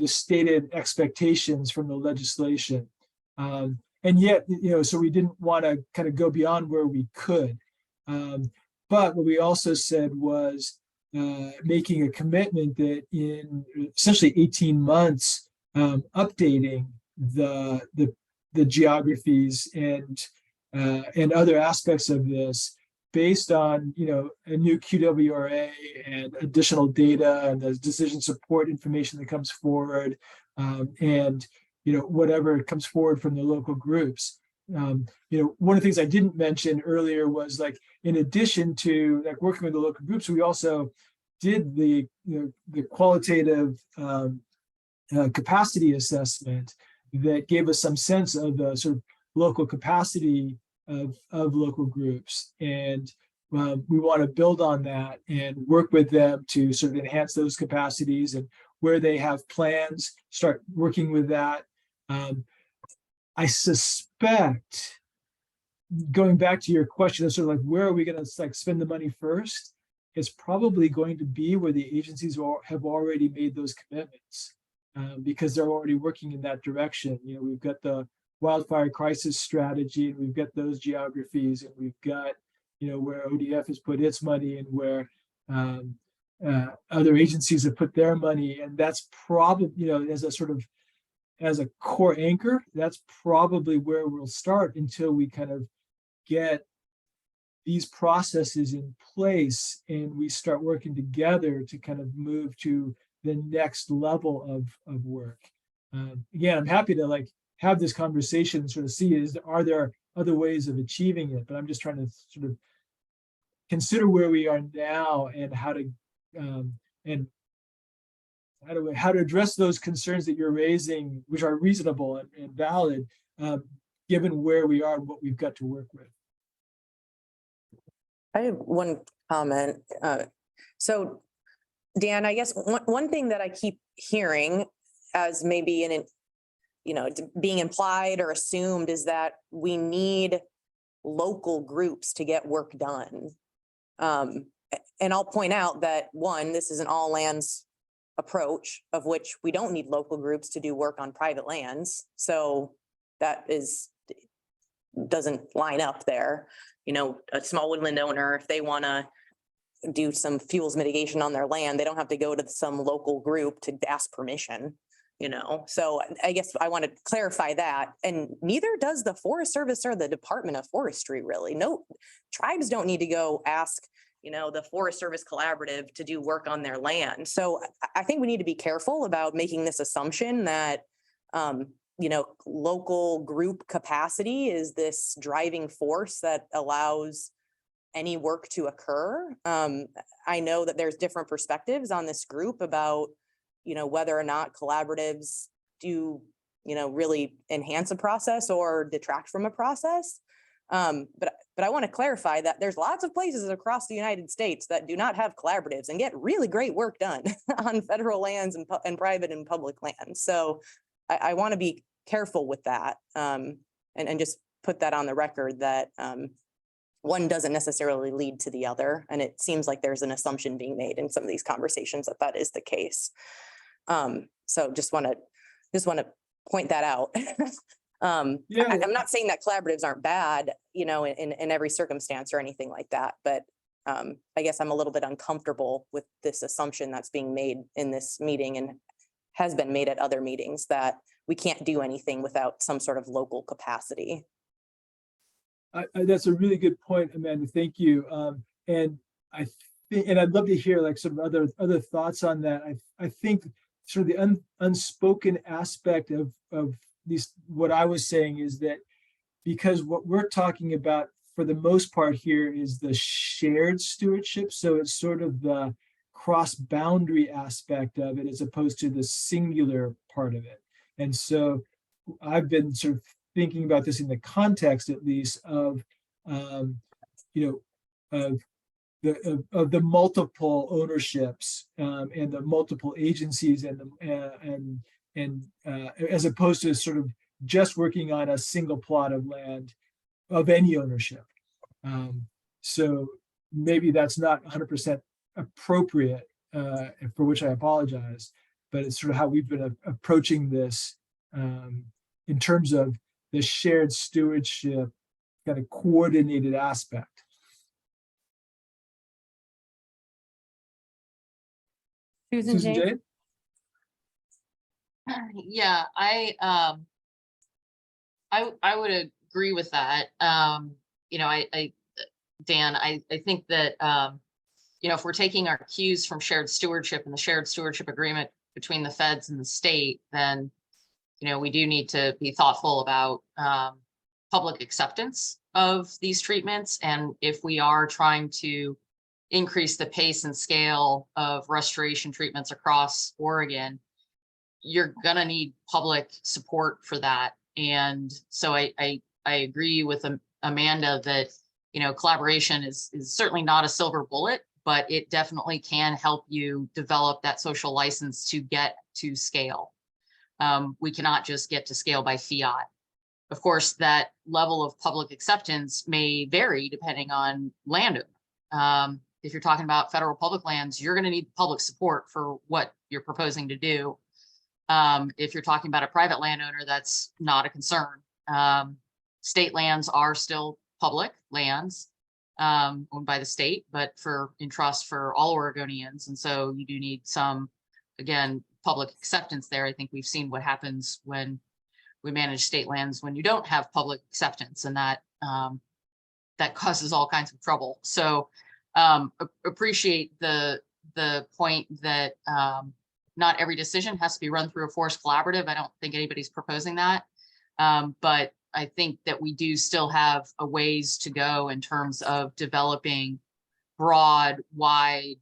stated expectations from the legislation. And yet, you know, so we didn't want to kind of go beyond where we could. But what we also said was making a commitment that in essentially 18 months, updating the geographies and other aspects of this based on, you know, a new QWRA and additional data and the decision support information that comes forward, and, you know, whatever comes forward from the local groups. You know, one of the things I didn't mention earlier was, like, in addition to like working with the local groups, we also did the qualitative capacity assessment that gave us some sense of the sort of local capacity of local groups. And we want to build on that and work with them to sort of enhance those capacities, and where they have plans, start working with that. I suspect, going back to your question of sort of like, where are we going to like spend the money first? It's probably going to be where the agencies have already made those commitments, because they're already working in that direction. You know, we've got the wildfire crisis strategy, and we've got those geographies, and we've got, you know, where ODF has put its money, and where other agencies have put their money. And that's probably, you know, as a core anchor, that's probably where we'll start until we kind of get these processes in place and we start working together to kind of move to the next level of work. Again, I'm happy to like have this conversation and sort of see, are there other ways of achieving it? But I'm just trying to sort of consider where we are now and how to address those concerns that you're raising, which are reasonable and valid, given where we are and what we've got to work with. I have one comment. So Dan, I guess one thing that I keep hearing as maybe being implied or assumed is that we need local groups to get work done. And I'll point out that one, this is an all lands approach, of which we don't need local groups to do work on private lands. So that doesn't line up there. You know, a small woodland owner, if they want to do some fuels mitigation on their land, they don't have to go to some local group to ask permission, you know? So I guess I want to clarify that. And neither does the Forest Service or the Department of Forestry, really. No, tribes don't need to go ask, you know, the Forest Service Collaborative to do work on their land. So I think we need to be careful about making this assumption that, you know, local group capacity is this driving force that allows any work to occur. I know that there's different perspectives on this group about, you know, whether or not collaboratives do, you know, really enhance a process or detract from a process. But I want to clarify that there's lots of places across the United States that do not have collaboratives and get really great work done on federal lands and private and public lands. So I want to be careful with that, and just put that on the record that one doesn't necessarily lead to the other. And it seems like there's an assumption being made in some of these conversations that that is the case. So just want to point that out. I'm not saying that collaboratives aren't bad, you know, in every circumstance or anything like that, but I guess I'm a little bit uncomfortable with this assumption that's being made in this meeting and has been made at other meetings, that we can't do anything without some sort of local capacity. That's a really good point, Amanda. Thank you. And I think, and I'd love to hear like some other thoughts on that. I think sort of the unspoken aspect of these, what I was saying is that because what we're talking about for the most part here is the shared stewardship. So it's sort of the cross-boundary aspect of it as opposed to the singular part of it. And so I've been sort of thinking about this in the context, at least, of you know, of the multiple ownerships and the multiple agencies and as opposed to sort of just working on a single plot of land of any ownership. So maybe that's not 100% appropriate, for which I apologize, but it's sort of how we've been approaching this in terms of the shared stewardship kind of coordinated aspect. Susan Jade? Yeah, I would agree with that. You know, Dan, I think that, you know, if we're taking our cues from shared stewardship and the shared stewardship agreement between the feds and the state, then, you know, we do need to be thoughtful about public acceptance of these treatments. And if we are trying to increase the pace and scale of restoration treatments across Oregon, you're gonna need public support for that. And so I agree with Amanda that, collaboration is certainly not a silver bullet, but it definitely can help you develop that social license to get to scale. We cannot just get to scale by fiat. Of course, that level of public acceptance may vary depending on landowner. If you're talking about federal public lands, you're going to need public support for what you're proposing to do. If you're talking about a private landowner, that's not a concern. State lands are still public lands owned by the state, but in trust for all Oregonians. And so you do need some, again, public acceptance there. I think we've seen what happens when we manage state lands when you don't have public acceptance, and that causes all kinds of trouble. So appreciate the point that not every decision has to be run through a forest collaborative. I don't think anybody's proposing that. But I think that we do still have a ways to go in terms of developing broad, wide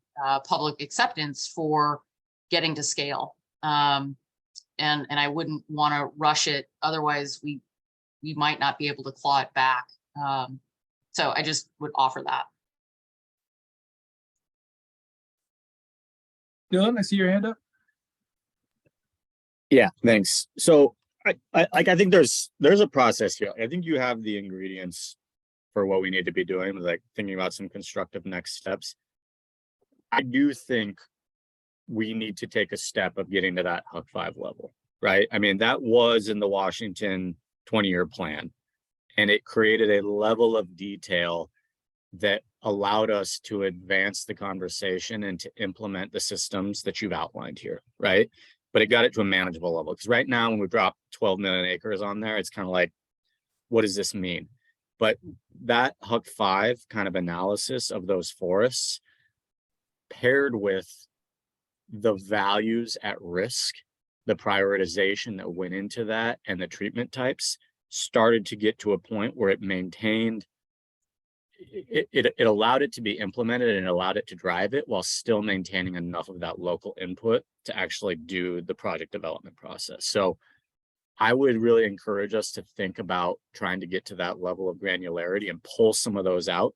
public acceptance for getting to scale. And I wouldn't want to rush it. Otherwise, we might not be able to claw it back. So I just would offer that. Dylan, I see your hand up. Yeah, thanks. So I think there's a process here. I think you have the ingredients for what we need to be doing, like thinking about some constructive next steps. I do think we need to take a step of getting to that Huck 5 level, right? I mean, that was in the Washington 20-year plan, and it created a level of detail that allowed us to advance the conversation and to implement the systems that you've outlined here, right? But it got it to a manageable level, because right now when we drop 12 million acres on there, it's kind of like, what does this mean? But that Huck 5 kind of analysis of those forests paired with the values at risk, the prioritization that went into that, and the treatment types started to get to a point where it maintained, it allowed it to be implemented and allowed it to drive it while still maintaining enough of that local input to actually do the project development process. So I would really encourage us to think about trying to get to that level of granularity and pull some of those out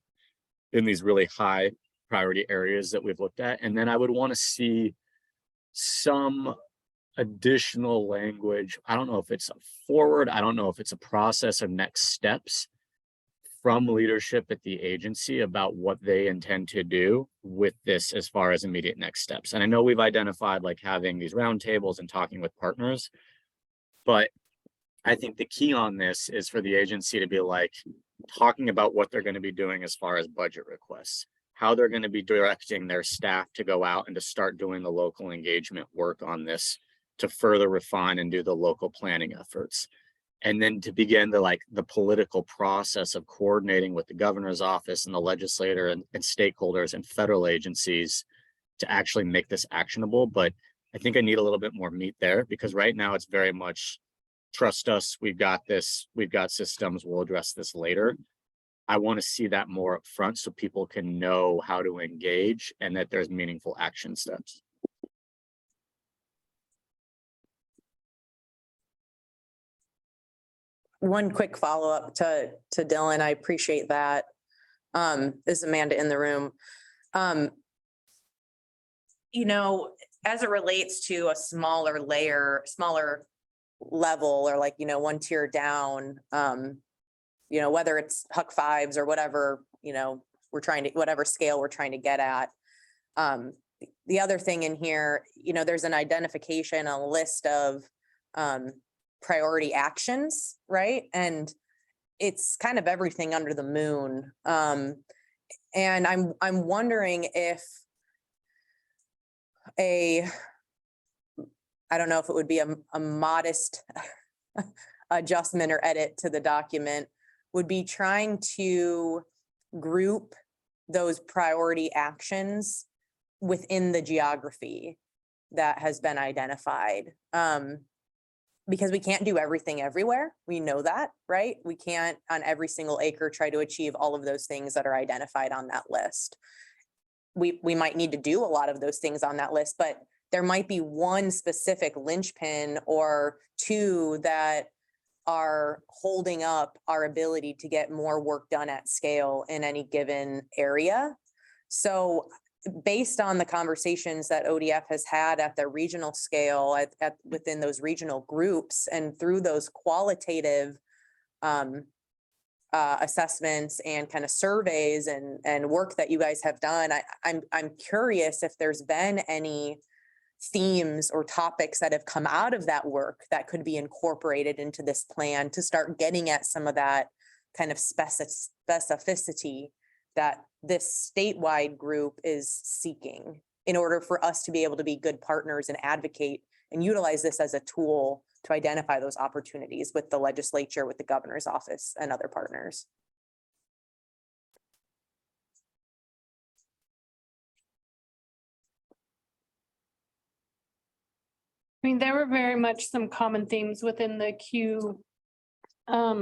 in these really high priority areas that we've looked at. And then I would want to see some additional language. I don't know if it's a forward, I don't know if it's a process of next steps from leadership at the agency about what they intend to do with this as far as immediate next steps. And I know we've identified like having these roundtables and talking with partners, but I think the key on this is for the agency to be like talking about what they're going to be doing as far as budget requests, how they're going to be directing their staff to go out and to start doing the local engagement work on this to further refine and do the local planning efforts. And then to begin the political process of coordinating with the governor's office and the legislator and stakeholders and federal agencies to actually make this actionable. But I think I need a little bit more meat there, because right now it's very much trust us, we've got this, we've got systems, we'll address this later. I want to see that more up front so people can know how to engage and that there's meaningful action steps. One quick follow-up to Dylan. I appreciate that. Is Amanda in the room? As it relates to a smaller layer, smaller level, or like, one tier down, whether it's Huck 5s or whatever, whatever scale we're trying to get at. The other thing in here, there's an identification, a list of priority actions, right? And it's kind of everything under the moon. And I'm wondering if I don't know if it would be a modest adjustment or edit to the document, would be trying to group those priority actions within the geography that has been identified. Because we can't do everything everywhere. We know that, right? We can't on every single acre try to achieve all of those things that are identified on that list. We might need to do a lot of those things on that list, but there might be one specific linchpin or two that are holding up our ability to get more work done at scale in any given area. So based on the conversations that ODF has had at the regional scale, within those regional groups, and through those qualitative assessments and kind of surveys and work that you guys have done, I'm curious if there's been any themes or topics that have come out of that work that could be incorporated into this plan to start getting at some of that kind of specificity that this statewide group is seeking in order for us to be able to be good partners and advocate and utilize this as a tool to identify those opportunities with the legislature, with the governor's office and other partners. I mean, there were very much some common themes within the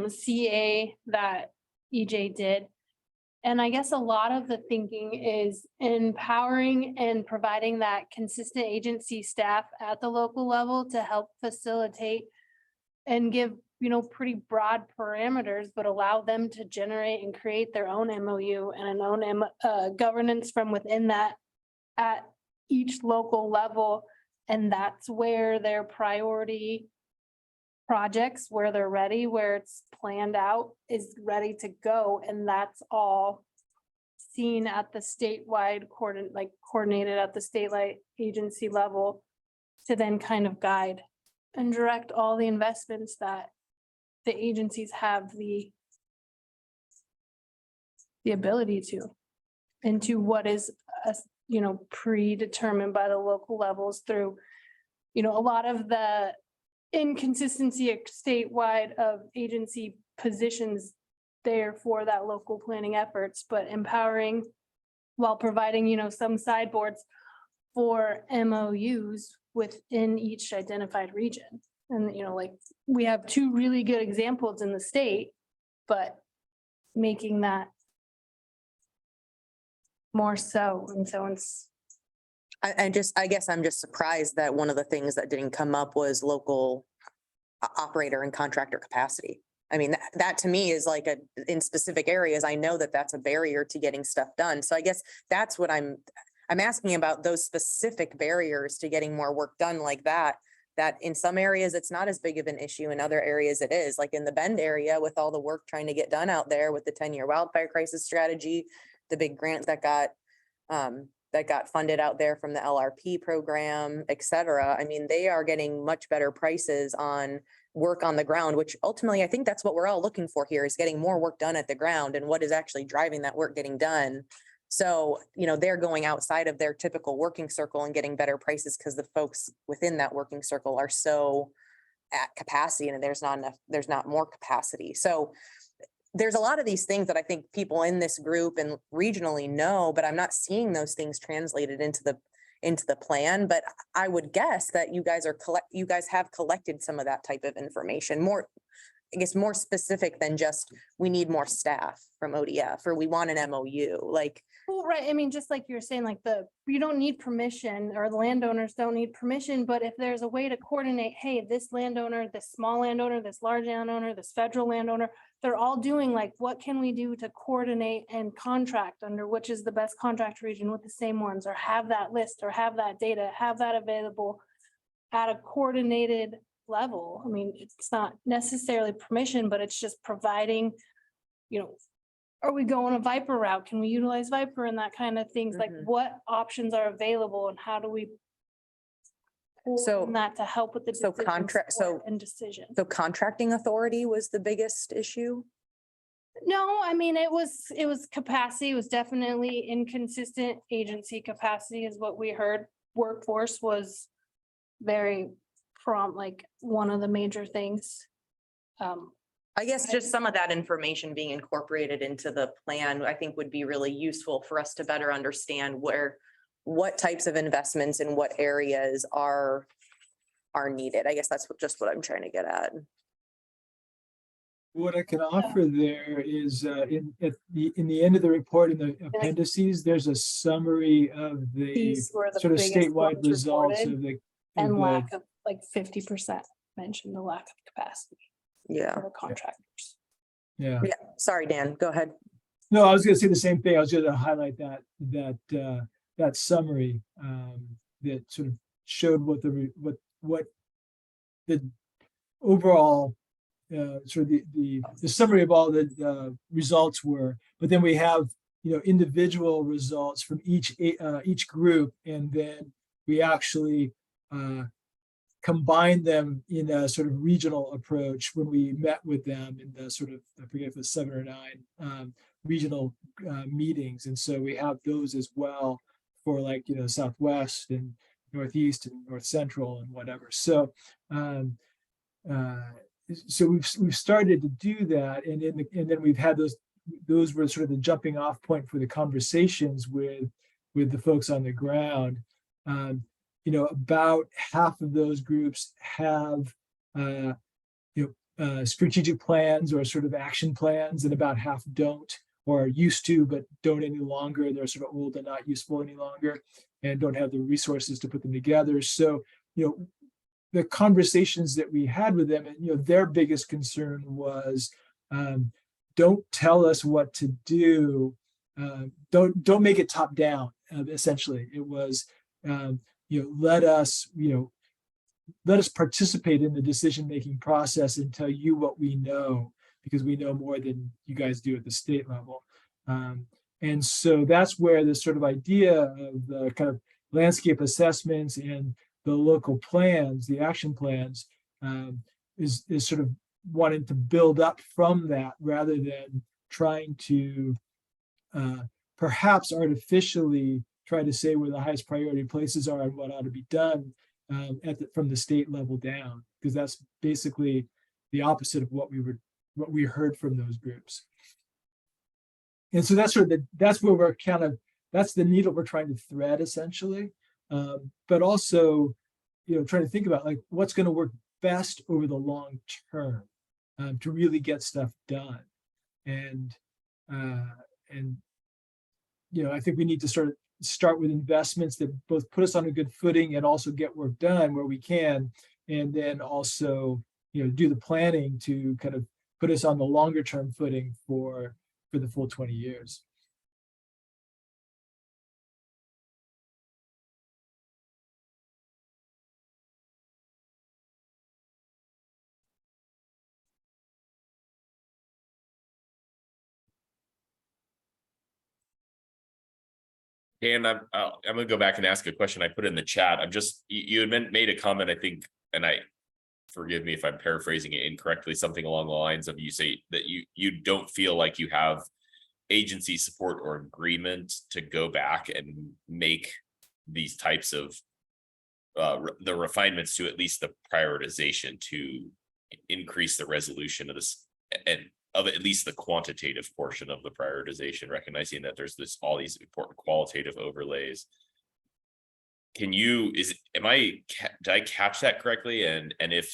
CA that EJ did. And I guess a lot of the thinking is empowering and providing that consistent agency staff at the local level to help facilitate and give, you know, pretty broad parameters, but allow them to generate and create their own MOU and an own governance from within that at each local level. And that's where their priority projects, where they're ready, where it's planned out, is ready to go. And that's all seen at the statewide coordinated at the statewide agency level to then kind of guide and direct all the investments that the agencies have the ability to into what is you know, predetermined by the local levels through, you know, a lot of the inconsistency statewide of agency positions there for that local planning efforts, but empowering while providing, you know, some sideboards for MOUs within each identified region. And, you know, like we have two really good examples in the state, but making that more so. And so it's. I guess I'm just surprised that one of the things that didn't come up was local operator and contractor capacity. I mean, that to me is like in specific areas, I know that that's a barrier to getting stuff done. So I guess that's what I'm asking about, those specific barriers to getting more work done like that in some areas it's not as big of an issue, in other areas it is, like in the Bend area with all the work trying to get done out there with the 10-year wildfire crisis strategy, the big grant that got funded out there from the LRP program, et cetera. I mean, they are getting much better prices on work on the ground, which ultimately I think that's what we're all looking for here, is getting more work done at the ground and what is actually driving that work getting done. So, you know, they're going outside of their typical working circle and getting better prices because the folks within that working circle are so at capacity and there's not more capacity. So there's a lot of these things that I think people in this group and regionally know, but I'm not seeing those things translated into the plan. But I would guess that you guys have collected some of that type of information, more specific than just we need more staff from ODF or we want an MOU. Like, Well, right. I mean, just like you're saying, like you don't need permission, or the landowners don't need permission, but if there's a way to coordinate, hey, this landowner, this small landowner, this large landowner, this federal landowner, they're all doing like, what can we do to coordinate and contract under which is the best contract region with the same ones, or have that list, or have that data, have that available at a coordinated level. I mean, it's not necessarily permission, but it's just providing, you know, are we going a Viper route? Can we utilize Viper and that kind of things? Like what options are available and how do we pull in that to help with the decision? So contracting authority was the biggest issue? No, I mean, it was capacity. It was definitely inconsistent agency capacity is what we heard. Workforce was very prompt, like one of the major things. I guess just some of that information being incorporated into the plan, I think would be really useful for us to better understand what types of investments in what areas are needed. I guess that's just what I'm trying to get at. What I can offer there is in the end of the report, in the appendices, there's a summary of the sort of statewide results of the and lack of like 50% mentioned the lack of capacity. Yeah. for contractors. Yeah. Yeah. Sorry, Dan, go ahead. No, I was gonna say the same thing. I was gonna highlight that summary that sort of showed what the overall sort of the summary of all the results were. But then we have, you know, individual results from each group, and then we actually combined them in a sort of regional approach when we met with them in the sort of, I forget if it was 7 or 9 regional meetings. And so we have those as well for, like, you know, Southwest and Northeast and North Central and whatever. So so we've started to do that, and then we've had those were sort of the jumping off point for the conversations with the folks on the ground. You know, about half of those groups have strategic plans or sort of action plans, and about half don't, or used to but don't any longer. They're sort of old and not useful any longer, and don't have the resources to put them together. So, you know, the conversations that we had with them, and, you know, their biggest concern was, don't tell us what to do. Don't make it top down. Essentially, it was, let us participate in the decision-making process and tell you what we know, because we know more than you guys do at the state level. And so that's where this sort of idea of the kind of landscape assessments and the local plans, the action plans, is sort of wanting to build up from that, rather than trying to perhaps artificially try to say where the highest priority places are and what ought to be done from the state level down, because that's basically the opposite of what we heard from those groups. And so that's sort of that's where we're kind of, that's the needle we're trying to thread, essentially. But also, you know, trying to think about, like, what's going to work best over the long term to really get stuff done. And you know, I think we need to start with investments that both put us on a good footing and also get work done where we can, and then also, you know, do the planning to kind of put us on the longer term footing for the full 20 years. And I'm gonna go back and ask a question I put in the chat. You had made a comment, I think, and forgive me if I'm paraphrasing it incorrectly, something along the lines of, you say that you don't feel like you have agency support or agreement to go back and make these types of the refinements to at least the prioritization to increase the resolution of this, and of at least the quantitative portion of the prioritization, recognizing that there's all these important qualitative overlays. Did I catch that correctly? And if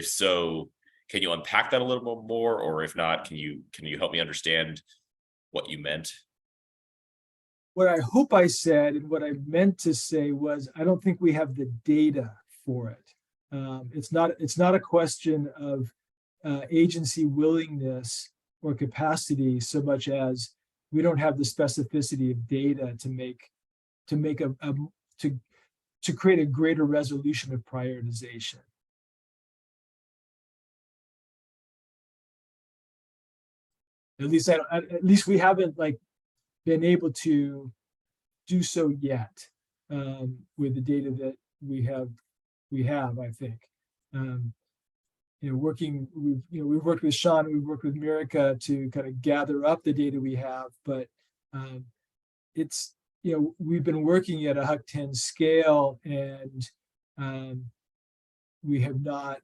so, can you unpack that a little bit more? Or if not, can you help me understand what you meant? What I hope I said, and what I meant to say, was I don't think we have the data for it. It's not a question of agency willingness or capacity so much as we don't have the specificity of data to create a greater resolution of prioritization. At least we haven't been able to do so yet with the data that we have, I think. We've worked with Sean, we've worked with Mirica to kind of gather up the data we have, but we've been working at a Huck 10 scale, and we have not,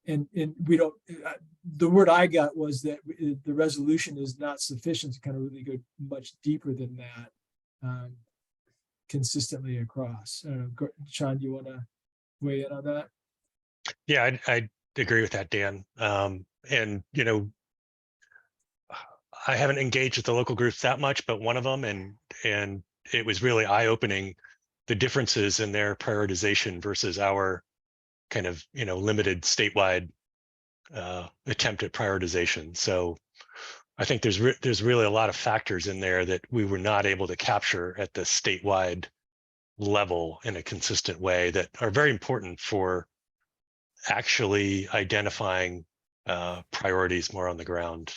and we don't, the word I got was that the resolution is not sufficient to kind of really go much deeper than that consistently across. I don't know, Sean, do you want to weigh in on that? Yeah, I agree with that, Dan. And, I haven't engaged with the local groups that much, but one of them, and it was really eye-opening, the differences in their prioritization versus our kind of, limited statewide attempt at prioritization. So I think there's really a lot of factors in there that we were not able to capture at the statewide level in a consistent way that are very important for actually identifying priorities more on the ground.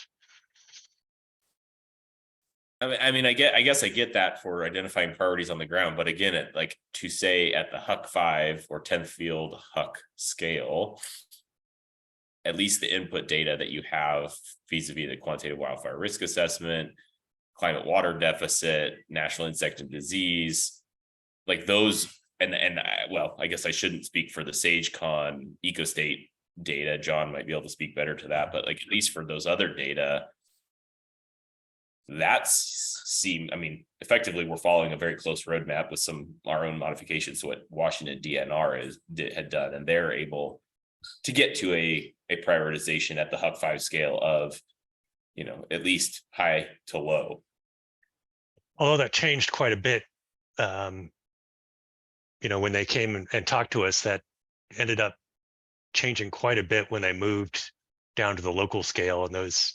I guess I get that for identifying priorities on the ground, but again, to say at the Huck 5 or 10th field Huck scale, at least the input data that you have vis-a-vis the quantitative wildfire risk assessment, climate water deficit, national insect and disease, like those, I guess I shouldn't speak for the SageCon EcoState data. John might be able to speak better to that, but at least for those other data, effectively we're following a very close roadmap with our own modifications to what Washington DNR had done, and they're able to get to a prioritization at the Huck 5 scale of, at least high to low. Although that changed quite a bit, when they came and talked to us, that ended up changing quite a bit when they moved down to the local scale, and those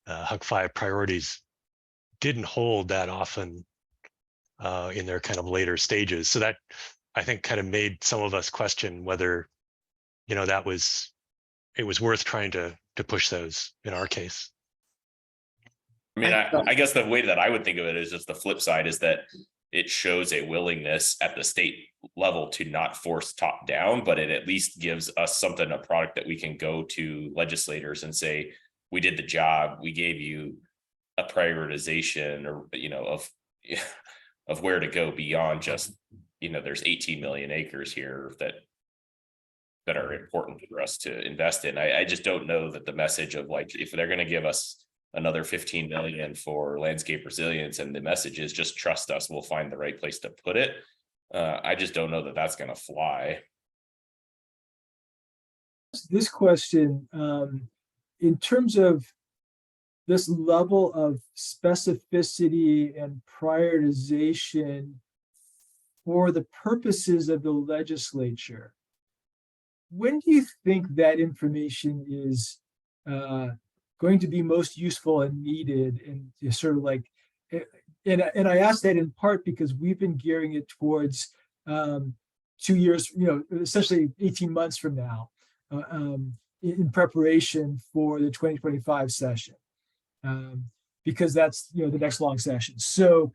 Huck 5 priorities didn't hold that often in their kind of later stages. So that, I think, kind of made some of us question whether, it was worth trying to push those in our case. I guess the way that I would think of it is just the flip side is that it shows a willingness at the state level to not force top down, but it at least gives us a product that we can go to legislators and say, we did the job, we gave you a prioritization, or of where to go beyond just there's 18 million acres here that are important for us to invest in. I just don't know that the message of if they're going to give us another 15 million for landscape resilience and the message is just trust us, we'll find the right place to put it. I just don't know that that's going to fly. This question, in terms of this level of specificity and prioritization for the purposes of the legislature, when do you think that information is going to be most useful and needed, and sort of and I ask that in part because we've been gearing it towards 2 years, essentially 18 months from now, in preparation for the 2025 session, because that's the next long session. So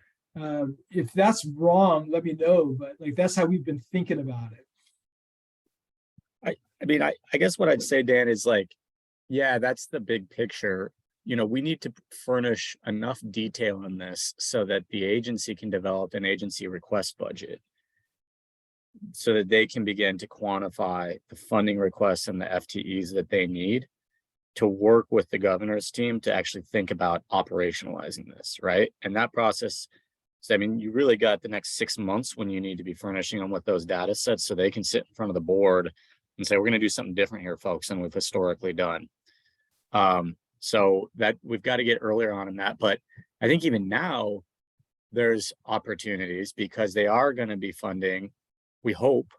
if that's wrong, let me know, but that's how we've been thinking about it. I guess what I'd say, Dan, is yeah, that's the big picture. We need to furnish enough detail in this so that the agency can develop an agency request budget so that they can begin to quantify the funding requests and the FTEs that they need to work with the governor's team to actually think about operationalizing this, right? And that process, you really got the next 6 months when you need to be furnishing them with those data sets so they can sit in front of the board and say, we're going to do something different here, folks, than we've historically done. So that we've got to get earlier on in that. But I think even now there's opportunities because they are going to be funding, we hope,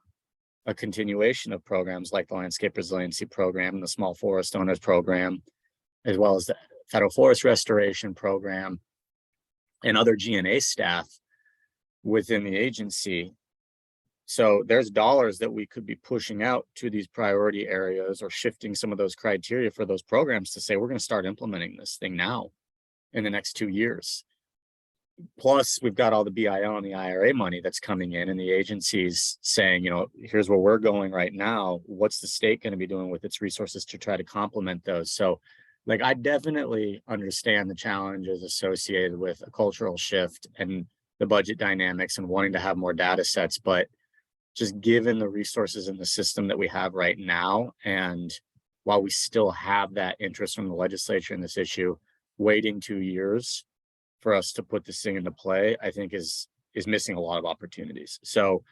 a continuation of programs like the Landscape Resiliency Program and the Small Forest Owners Program, as well as the Federal Forest Restoration Program and other G&A staff within the agency. So there's dollars that we could be pushing out to these priority areas or shifting some of those criteria for those programs to say, we're going to start implementing this thing now in the next 2 years. Plus, we've got all the BIL and the IRA money that's coming in, and the agencies saying, here's where we're going right now. What's the state going to be doing with its resources to try to complement those? So I definitely understand the challenges associated with a cultural shift and the budget dynamics and wanting to have more data sets, but just given the resources in the system that we have right now, and while we still have that interest from the legislature in this issue, waiting 2 years for us to put this thing into play, I think is missing a lot of opportunities. So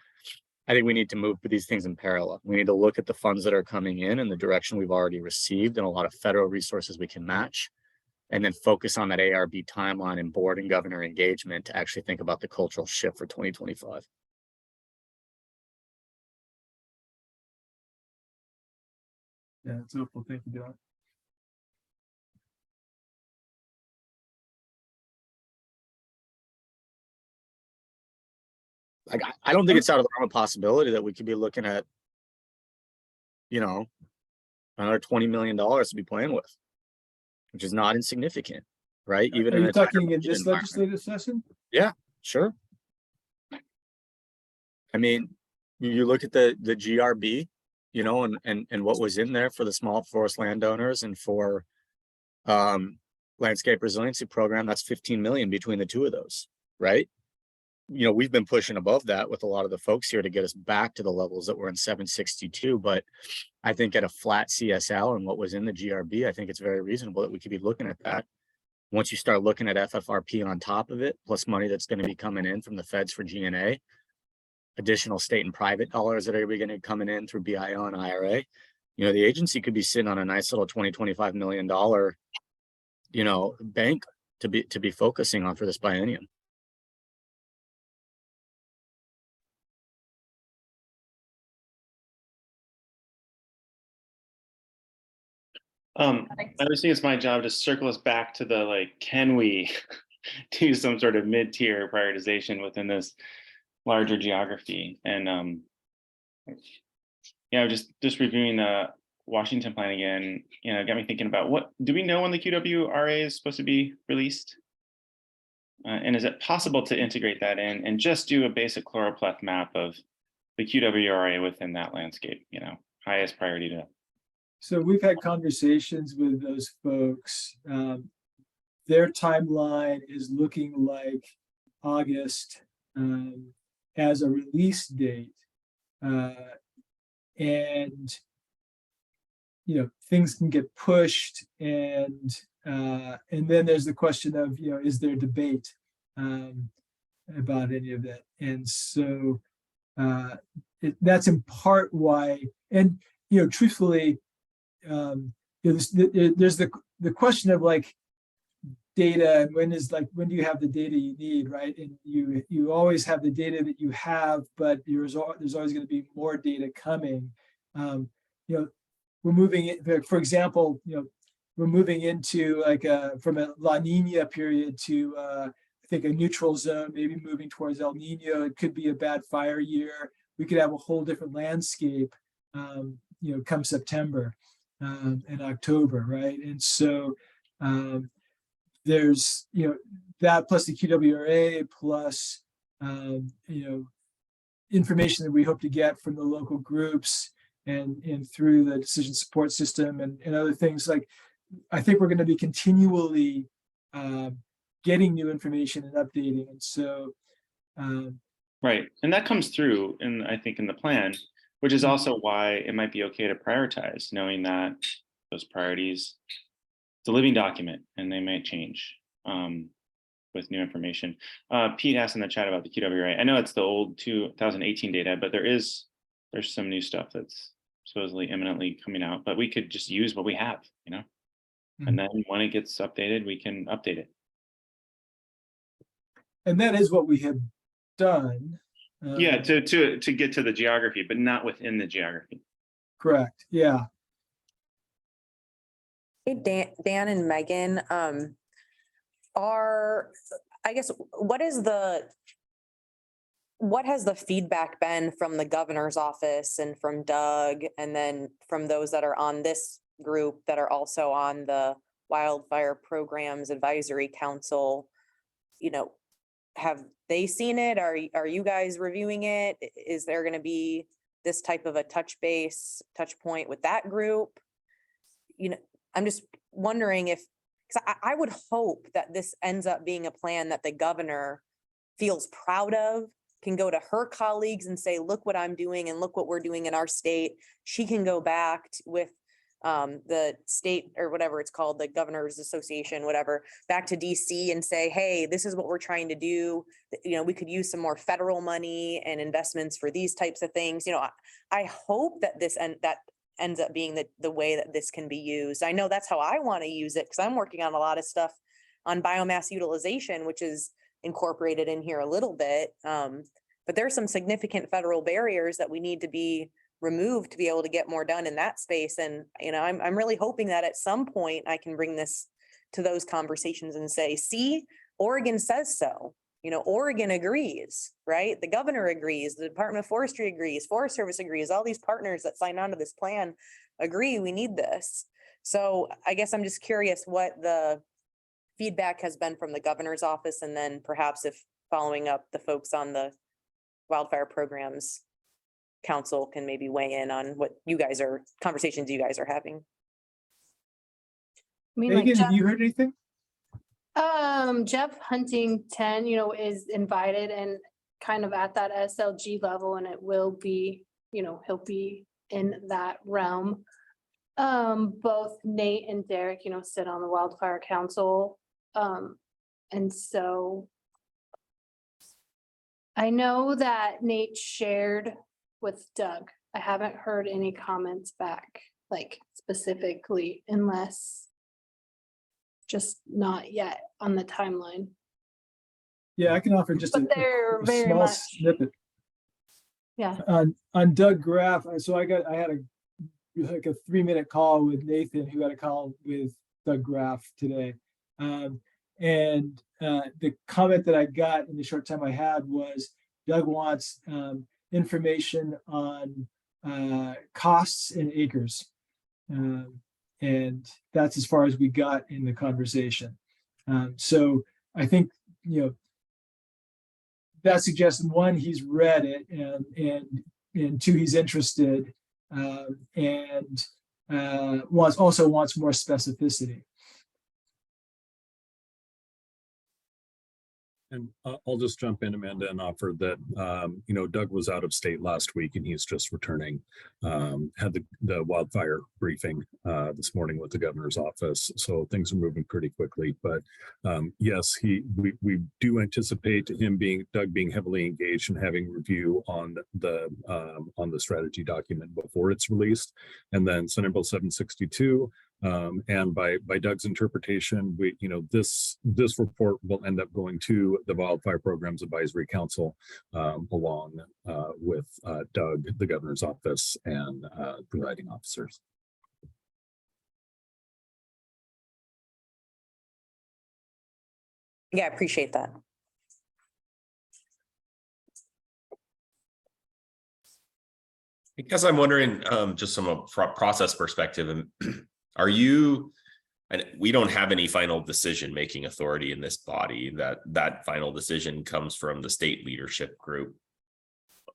I think we need to move these things in parallel. We need to look at the funds that are coming in and the direction we've already received and a lot of federal resources we can match, and then focus on that ARB timeline and board and governor engagement to actually think about the cultural shift for 2025. Yeah, it's helpful. Thank you, Dylan. Like, I don't think it's out of the realm of possibility that we could be looking at, another $20 million to be playing with, which is not insignificant, right? Even Are in you a tighter talking in budget this environment. legislative session? Sure. I mean, you look at the GRB, and what was in there for the small forest landowners and for landscape resiliency program, that's 15 million between the two of those, right? We've been pushing above that with a lot of the folks here to get us back to the levels that were in 762, but I think at a flat CSL and what was in the GRB, I think it's very reasonable that we could be looking at that. Once you start looking at FFRP on top of it, plus money that's going to be coming in from the feds for GNA, additional state and private dollars that are going to be coming in through BIO and IRA, the agency could be sitting on a nice little $20-25 million, bank to be focusing on for this biennium. I was thinking it's my job to circle us back to the can we do some sort of mid-tier prioritization within this larger geography? And just reviewing the Washington plan again, got me thinking about what do we know when the QWRA is supposed to be released? And is it possible to integrate that in and just do a basic chloropleth map of the QWRA within that landscape, highest priority to. So we've had conversations with those folks. Their timeline is looking like August as a release date. And things can get pushed, and then there's the question of is there debate about any of that? And so that's in part why, and truthfully, there's the question of data, and when do you have the data you need, right? And you always have the data that you have, but there's always going to be more data coming. We're moving in, for example, we're moving into from a La Nina period to I think a neutral zone, maybe moving towards El Nino. It could be a bad fire year. We could have a whole different landscape, come September and October, right? And so there's that plus the QWRA plus information that we hope to get from the local groups and through the decision support system and other things. I think we're going to be continually getting new information and updating, and so right, and that comes through I think in the plan, which is also why it might be okay to prioritize, knowing that those priorities, it's a living document and they might change with new information. Pete asked in the chat about the QWRA. I know it's the old 2018 data, but there's some new stuff that's supposedly imminently coming out, but we could just use what we have, and then when it gets updated, we can update it. And that is what we have done. Yeah, to get to the geography, but not within the geography. Correct. Yeah. Hey, Dan and Megan, what has the feedback been from the governor's office and from Doug, and then from those that are on this group that are also on the Wildfire Programs Advisory Council? Have they seen it? Are you guys reviewing it? Is there going to be this type of a touch point with that group? I'm just wondering because I would hope that this ends up being a plan that the governor feels proud of, can go to her colleagues and say, look what I'm doing and look what we're doing in our state. She can go back with the state or whatever it's called, the Governors Association, whatever, back to DC and say, hey, this is what we're trying to do. We could use some more federal money and investments for these types of things. I hope that that ends up being the way that this can be used. I know that's how I want to use it, because I'm working on a lot of stuff on biomass utilization, which is incorporated in here a little bit. But there's some significant federal barriers that we need to be removed to be able to get more done in that space. And, you know, I'm really hoping that at some point I can bring this to those conversations and say, see, Oregon says so. You know, Oregon agrees, right? The governor agrees, the Department of Forestry agrees, Forest Service agrees, all these partners that signed on to this plan agree we need this. So I guess I'm just curious what the feedback has been from the governor's office, and then perhaps if following up, the folks on the wildfire programs council can maybe weigh in on what conversations you guys are having. I mean, like Megan, Jeff, have you heard anything? Jeff Huntington, you know, is invited and kind of at that SLG level, and it will be, you know, he'll be in that realm. Both Nate and Derek, you know, sit on the wildfire council. And so I know that Nate shared with Doug. I haven't heard any comments back, like specifically, unless just not yet on the timeline. Yeah, I can offer just But they're a very small much, snippet. yeah. On Doug Graff. So I had like a 3-minute call with Nathan, who had a call with Doug Graff today. And the comment that I got in the short time I had was Doug wants information on costs and acres. And that's as far as we got in the conversation. So I think, you know, that suggests, one, he's read it, and two, he's interested, and also wants more specificity. And I'll just jump in, Amanda, and offer that, you know, Doug was out of state last week and he's just returning. Had the wildfire briefing this morning with the governor's office. So things are moving pretty quickly. But yes, we do anticipate Doug being heavily engaged and having review on the strategy document before it's released. And then Senate Bill 762. And by Doug's interpretation, this report will end up going to the Wildfire Programs Advisory Council, along with Doug, the governor's office, and presiding officers. Yeah, I appreciate that. I guess I'm wondering, just from a process perspective, and are you, and we don't have any final decision-making authority in this body, that final decision comes from the state leadership group.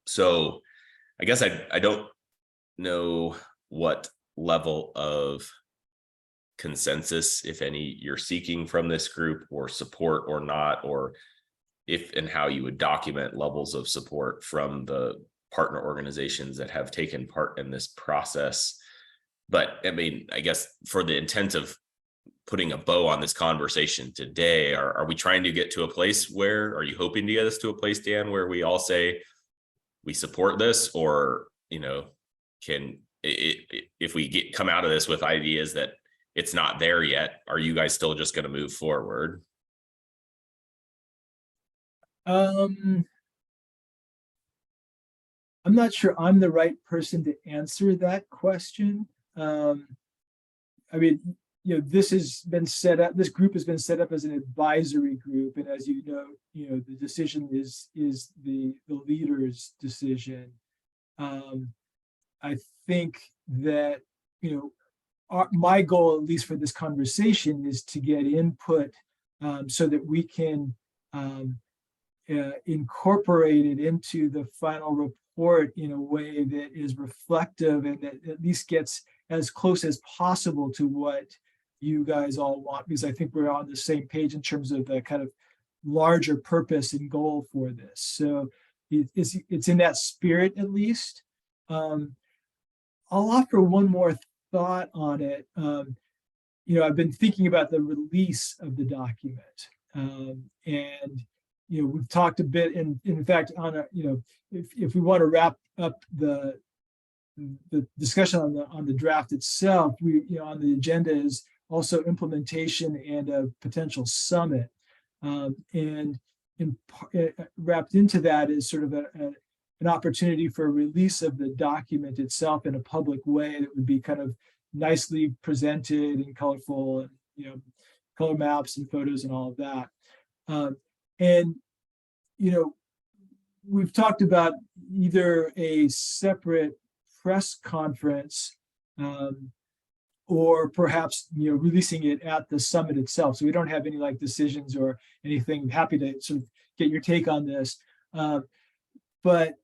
So I guess I don't know what level of consensus, if any, you're seeking from this group, or support or not, or if and how you would document levels of support from the partner organizations that have taken part in this process. But I mean, I guess for the intent of putting a bow on this conversation today, are we trying to get to a place where, are you hoping to get us to a place, Dan, where we all say we support this? Or, you know, if we come out of this with ideas that it's not there yet, are you guys still just going to move forward? I'm not sure I'm the right person to answer that question. I mean, you know, this has been set up, this group has been set up as an advisory group. And as you know, the decision is the leader's decision. I think that, my goal, at least for this conversation, is to get input so that we can incorporate it into the final report in a way that is reflective and that at least gets as close as possible to what you guys all want, because I think we're on the same page in terms of the kind of larger purpose and goal for this. So it's in that spirit, at least. I'll offer one more thought on it. I've been thinking about the release of the document, and we've talked a bit, and in fact, on if we want to wrap up the discussion on the draft itself, on the agenda is also implementation and a potential summit, and wrapped into that is sort of an opportunity for a release of the document itself in a public way that would be kind of nicely presented and colorful, and color maps and photos and all of that. And we've talked about either a separate press conference or perhaps releasing it at the summit itself. So we don't have any like decisions or anything. I'm happy to sort of get your take on this. But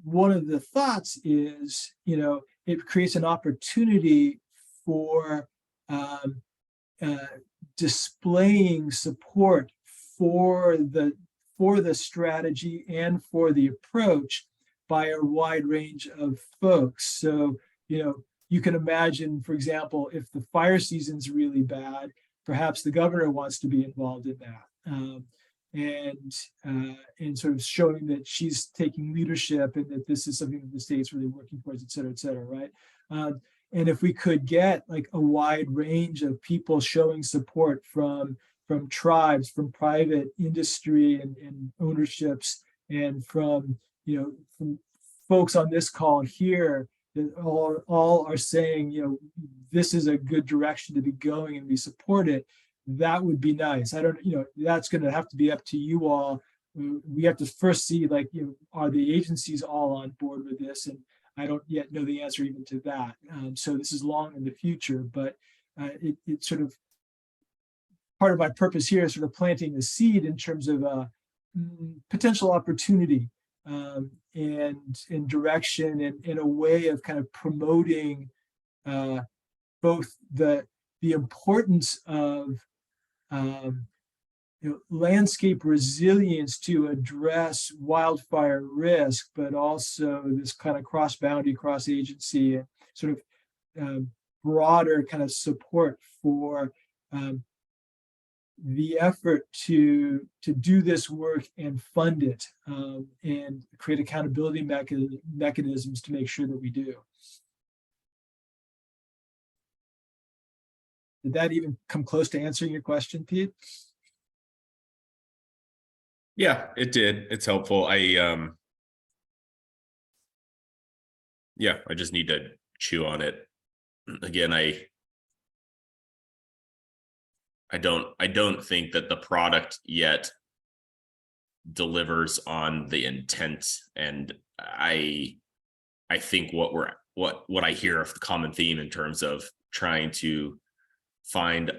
one of the thoughts is, it creates an opportunity for displaying support for the strategy and for the approach by a wide range of folks. So, you can imagine, for example, if the fire season's really bad, perhaps the governor wants to be involved in that. And sort of showing that she's taking leadership and that this is something that the state's really working towards, et cetera, right? And if we could get like a wide range of people showing support from tribes, from private industry and ownerships, and from folks on this call here that all are saying, this is a good direction to be going and we support it, that would be nice. I don't, that's going to have to be up to you all. We have to first see, like, are the agencies all on board with this? And I don't yet know the answer even to that. So this is long in the future, but it's sort of part of my purpose here is sort of planting the seed in terms of potential opportunity and direction, and in a way of kind of promoting both the importance of landscape resilience to address wildfire risk, but also this kind of cross-boundary, cross-agency, and sort of broader kind of support for the effort to do this work and fund it, and create accountability mechanisms to make sure that we do. Did that even come close to answering your question, Pete? Yeah, it did. It's helpful. I just need to chew on it. Again, I don't think that the product yet delivers on the intent. And I think what I hear of the common theme in terms of trying to find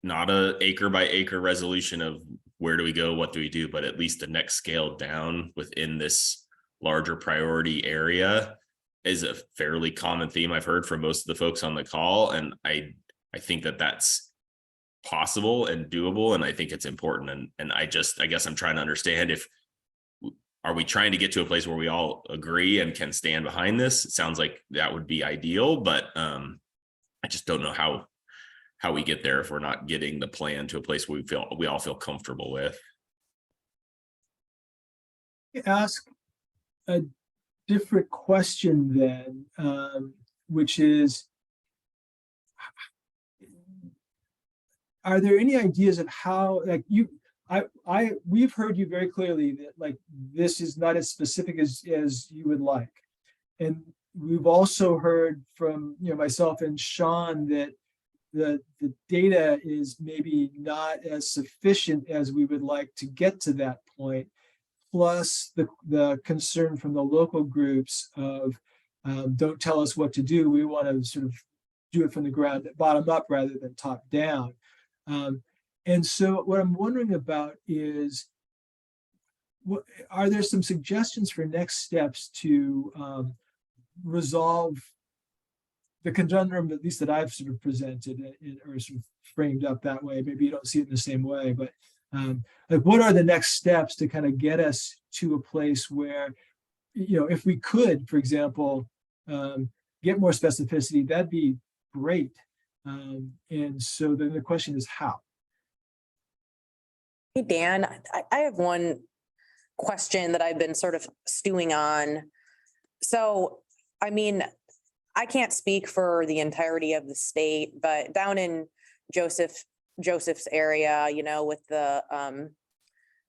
not a acre by acre resolution of where do we go, what do we do, but at least the next scale down within this larger priority area is a fairly common theme I've heard from most of the folks on the call. And I think that that's possible and doable. And I think it's important. And I guess I'm trying to understand, are we trying to get to a place where we all agree and can stand behind this? It sounds like that would be ideal, but I just don't know how we get there if we're not getting the plan to a place where we all feel comfortable with. Ask a different question then, which is, are there any ideas of how, like, we've heard you very clearly that, like, this is not as specific as you would like, and we've also heard from myself and Sean that the data is maybe not as sufficient as we would like to get to that point. Plus the concern from the local groups of don't tell us what to do. We want to sort of do it from the ground, bottom up rather than top down. And so what I'm wondering about is, are there some suggestions for next steps to resolve the conundrum, at least that I've sort of presented or sort of framed up that way? Maybe you don't see it in the same way, but like, what are the next steps to kind of get us to a place where, if we could, for example, get more specificity, that'd be great. And so then the question is how? Hey, Dan, I have one question that I've been sort of stewing on. So, I mean, I can't speak for the entirety of the state, but down in Joseph's area, with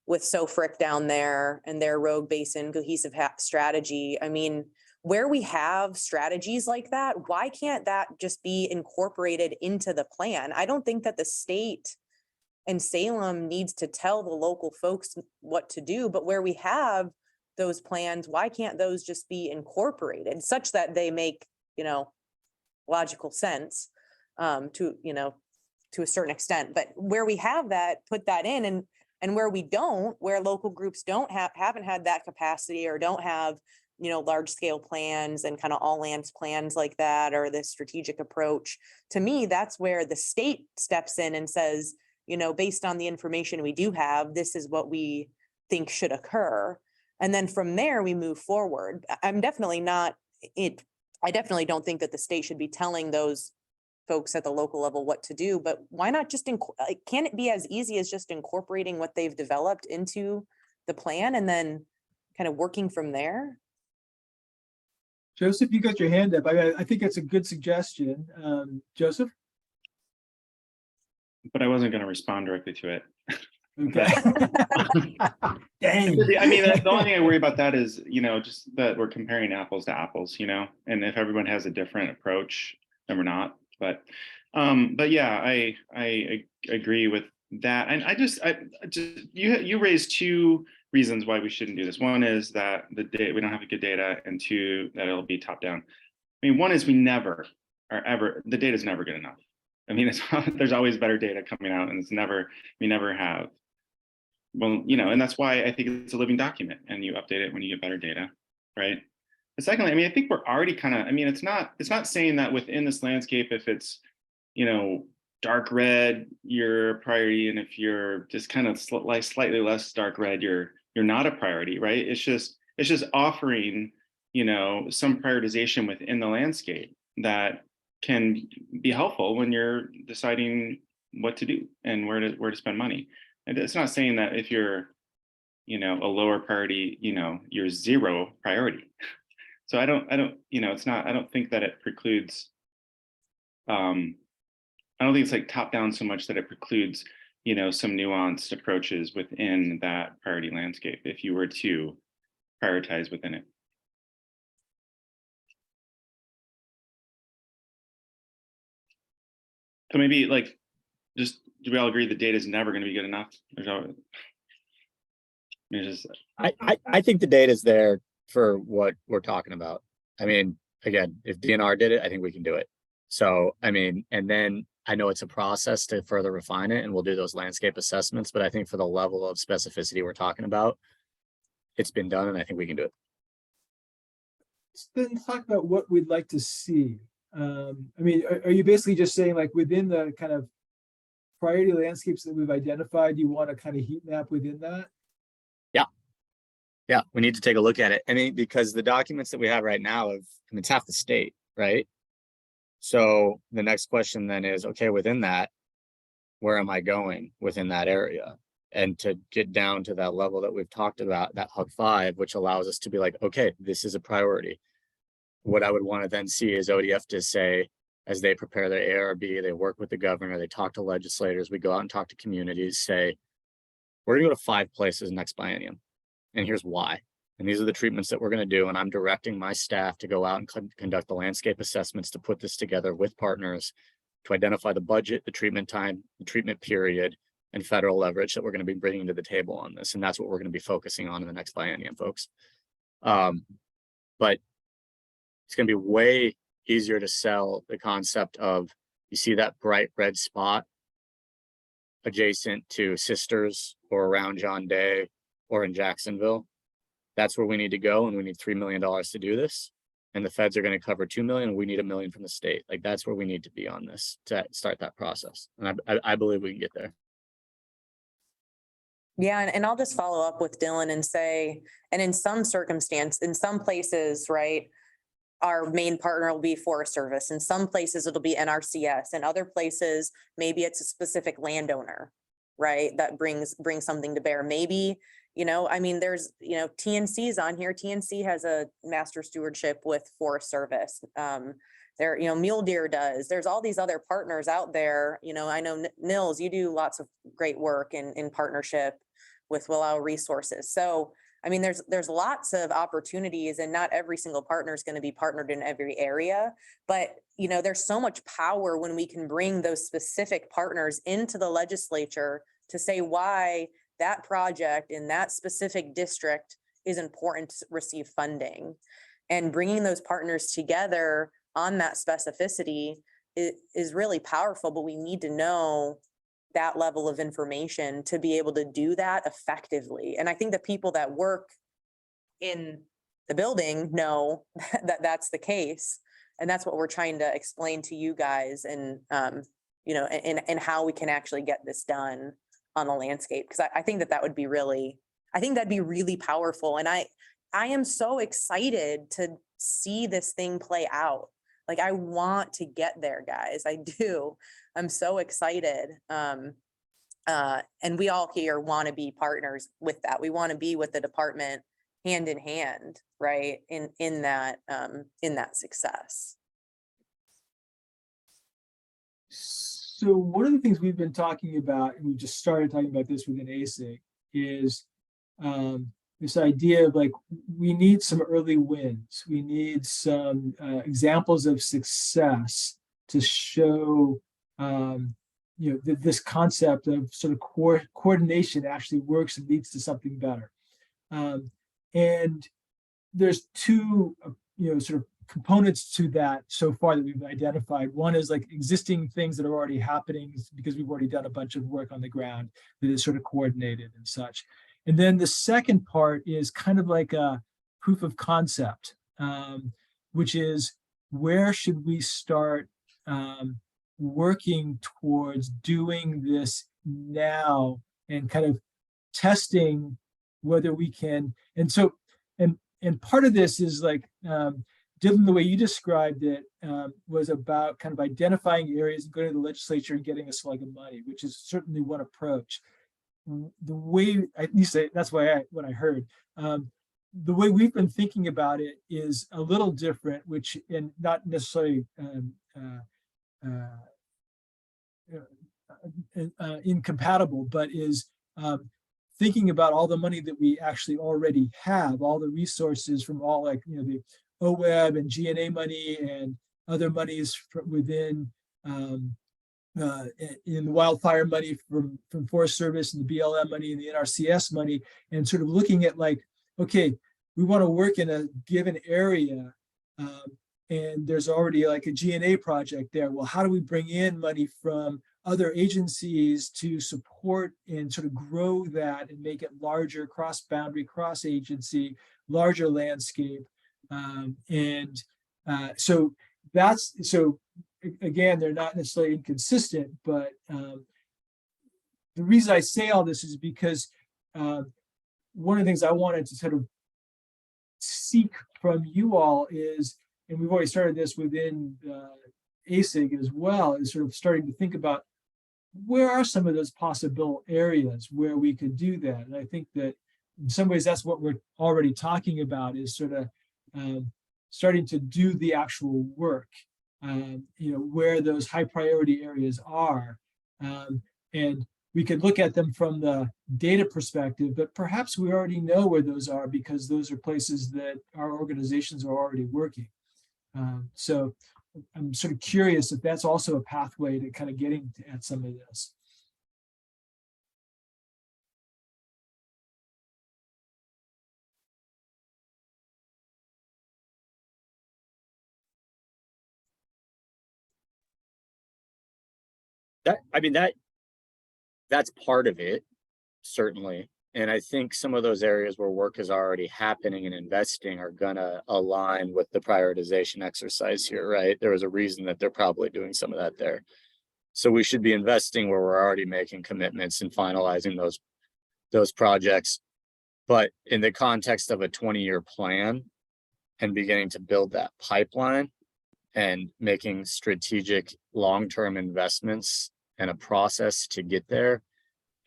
with SOFRIC down there and their Rogue Basin cohesive strategy. I mean, where we have strategies like that, why can't that just be incorporated into the plan? I don't think that the state and Salem needs to tell the local folks what to do, but where we have those plans, why can't those just be incorporated such that they make, logical sense to a certain extent, but where we have that, put that in, and where we don't, where local groups haven't had that capacity or don't have, large scale plans and kind of all lands plans like that, or this strategic approach, to me, that's where the state steps in and says, based on the information we do have, this is what we think should occur. And then from there, we move forward. I definitely don't think that the state should be telling those folks at the local level what to do, but why not just, can it be as easy as just incorporating what they've developed into the plan and then kind of working from there? Joseph, you got your hand up. I think that's a good suggestion. Joseph? But I wasn't going to respond directly to it. Okay. Dang. I mean, the only thing I worry about that is, just that we're comparing apples to apples, and if everyone has a different approach, then we're not. But yeah, I agree with that. And I just you raised two reasons why we shouldn't do this. One is that we don't have good data, and two, that it'll be top down. I mean, one is the data is never good enough. I mean, there's always better data coming out, and we never have. Well, and that's why I think it's a living document, and you update it when you get better data, right? But secondly, I mean, I think we're already it's not saying that within this landscape, if it's, dark red, you're a priority, and if you're just kind of slightly less dark red, you're not a priority, right? It's just offering, some prioritization within the landscape that can be helpful when you're deciding what to do and where to spend money. And it's not saying that if you're, a lower priority, you're zero priority. So I don't think that it precludes, I don't think it's like top down so much that it precludes, some nuanced approaches within that priority landscape if you were to prioritize within it. So maybe do we all agree the data is never going to be good enough? I think the data is there for what we're talking about. I mean, again, if DNR did it, I think we can do it. So, I mean, and then I know it's a process to further refine it, and we'll do those landscape assessments, but I think for the level of specificity we're talking about, it's been done, and I think we can do it. Let's then talk about what we'd like to see. I mean, are you basically just saying, like, within the kind of priority landscapes that we've identified, you want to kind of heat map within that? Yeah, we need to take a look at it. I mean, because the documents that we have right now it's half the state, right? So the next question then is, okay, within that, where am I going within that area? And to get down to that level that we've talked about, that HUG 5, which allows us to be like, okay, this is a priority. What I would want to then see is ODF to say, as they prepare their ARB, they work with the governor, they talk to legislators, we go out and talk to communities, say, we're gonna go to 5 places next biennium. And here's why. And these are the treatments that we're going to do. And I'm directing my staff to go out and conduct the landscape assessments to put this together with partners to identify the budget, the treatment time, the treatment period, and federal leverage that we're going to be bringing to the table on this. And that's what we're going to be focusing on in the next biennium, folks. But it's going to be way easier to sell the concept of, you see that bright red spot adjacent to Sisters or around John Day or in Jacksonville. That's where we need to go, and we need $3 million to do this. And the feds are going to cover 2 million, and we need $1 million from the state. Like, that's where we need to be on this to start that process. And I believe we can get there. Yeah, and I'll just follow up with Dylan and say, and in some places, right, our main partner will be Forest Service. In some places, it'll be NRCS. In other places, maybe it's a specific landowner, right, that brings something to bear. Maybe, I mean, there's, TNC's on here. TNC has a master stewardship with Forest Service. Mule Deer does. There's all these other partners out there. I know Nils, you do lots of great work in partnership with Willow Resources. So, I mean, there's lots of opportunities, and not every single partner is going to be partnered in every area, but there's so much power when we can bring those specific partners into the legislature to say why that project in that specific district is important to receive funding. And bringing those partners together on that specificity is really powerful, but we need to know that level of information to be able to do that effectively. And I think the people that work in the building know that that's the case. And that's what we're trying to explain to you guys, and and how we can actually get this done on the landscape. Because I think that would be that'd be really powerful. And I am so excited to see this thing play out. Like, I want to get there, guys. I do. I'm so excited. And we all here want to be partners with that. We want to be with the department hand in hand, right? In that success. So one of the things we've been talking about, and we just started talking about this within ASIG, is this idea of like, we need some early wins. We need some examples of success to show, that this concept of sort of coordination actually works and leads to something better. And there's two, sort of components to that so far that we've identified. One is like existing things that are already happening because we've already done a bunch of work on the ground that is sort of coordinated and such. And then the second part is kind of like a proof of concept, which is, where should we start working towards doing this now and kind of testing whether we can. And so, and part of this is like, Dylan, the way you described it was about kind of identifying areas and going to the legislature and getting a slug of money, which is certainly one approach. The way, at least that's what I heard. The way we've been thinking about it is a little different, which, and not necessarily incompatible, but is thinking about all the money that we actually already have, all the resources from all, like, the OWEB and GNA money and other monies from within in the wildfire money from Forest Service and the BLM money and the NRCS money, and sort of looking at like, okay, we want to work in a given area, and there's already like a GNA project there. Well, how do we bring in money from other agencies to support and sort of grow that and make it larger, cross-boundary, cross-agency, larger landscape? So again, they're not necessarily inconsistent, but the reason I say all this is because one of the things I wanted to sort of seek from you all is, and we've already started this within ASIG as well, is sort of starting to think about where are some of those possible areas where we could do that. And I think that in some ways that's what we're already talking about, is sort of starting to do the actual work, where those high priority areas are. And we could look at them from the data perspective, but perhaps we already know where those are because those are places that our organizations are already working. So I'm sort of curious if that's also a pathway to kind of getting at some of this. That's part of it, certainly. And I think some of those areas where work is already happening and investing are gonna align with the prioritization exercise here, right? There was a reason that they're probably doing some of that there. So we should be investing where we're already making commitments and finalizing those projects. But in the context of a 20-year plan and beginning to build that pipeline and making strategic long-term investments and a process to get there,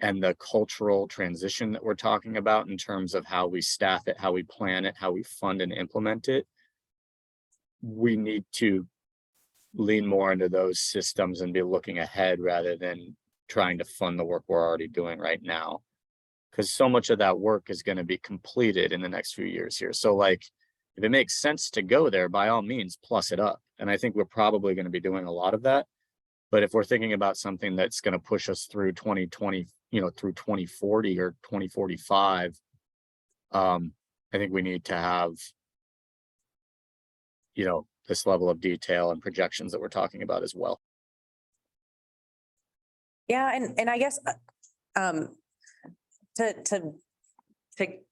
and the cultural transition that we're talking about in terms of how we staff it, how we plan it, how we fund and implement it, we need to lean more into those systems and be looking ahead rather than trying to fund the work we're already doing right now. Because so much of that work is going to be completed in the next few years here. So like, if it makes sense to go there, by all means, plus it up. And I think we're probably going to be doing a lot of that. But if we're thinking about something that's going to push us through 2020, through 2040 or 2045, I think we need to have, this level of detail and projections that we're talking about as well. Yeah, and I guess to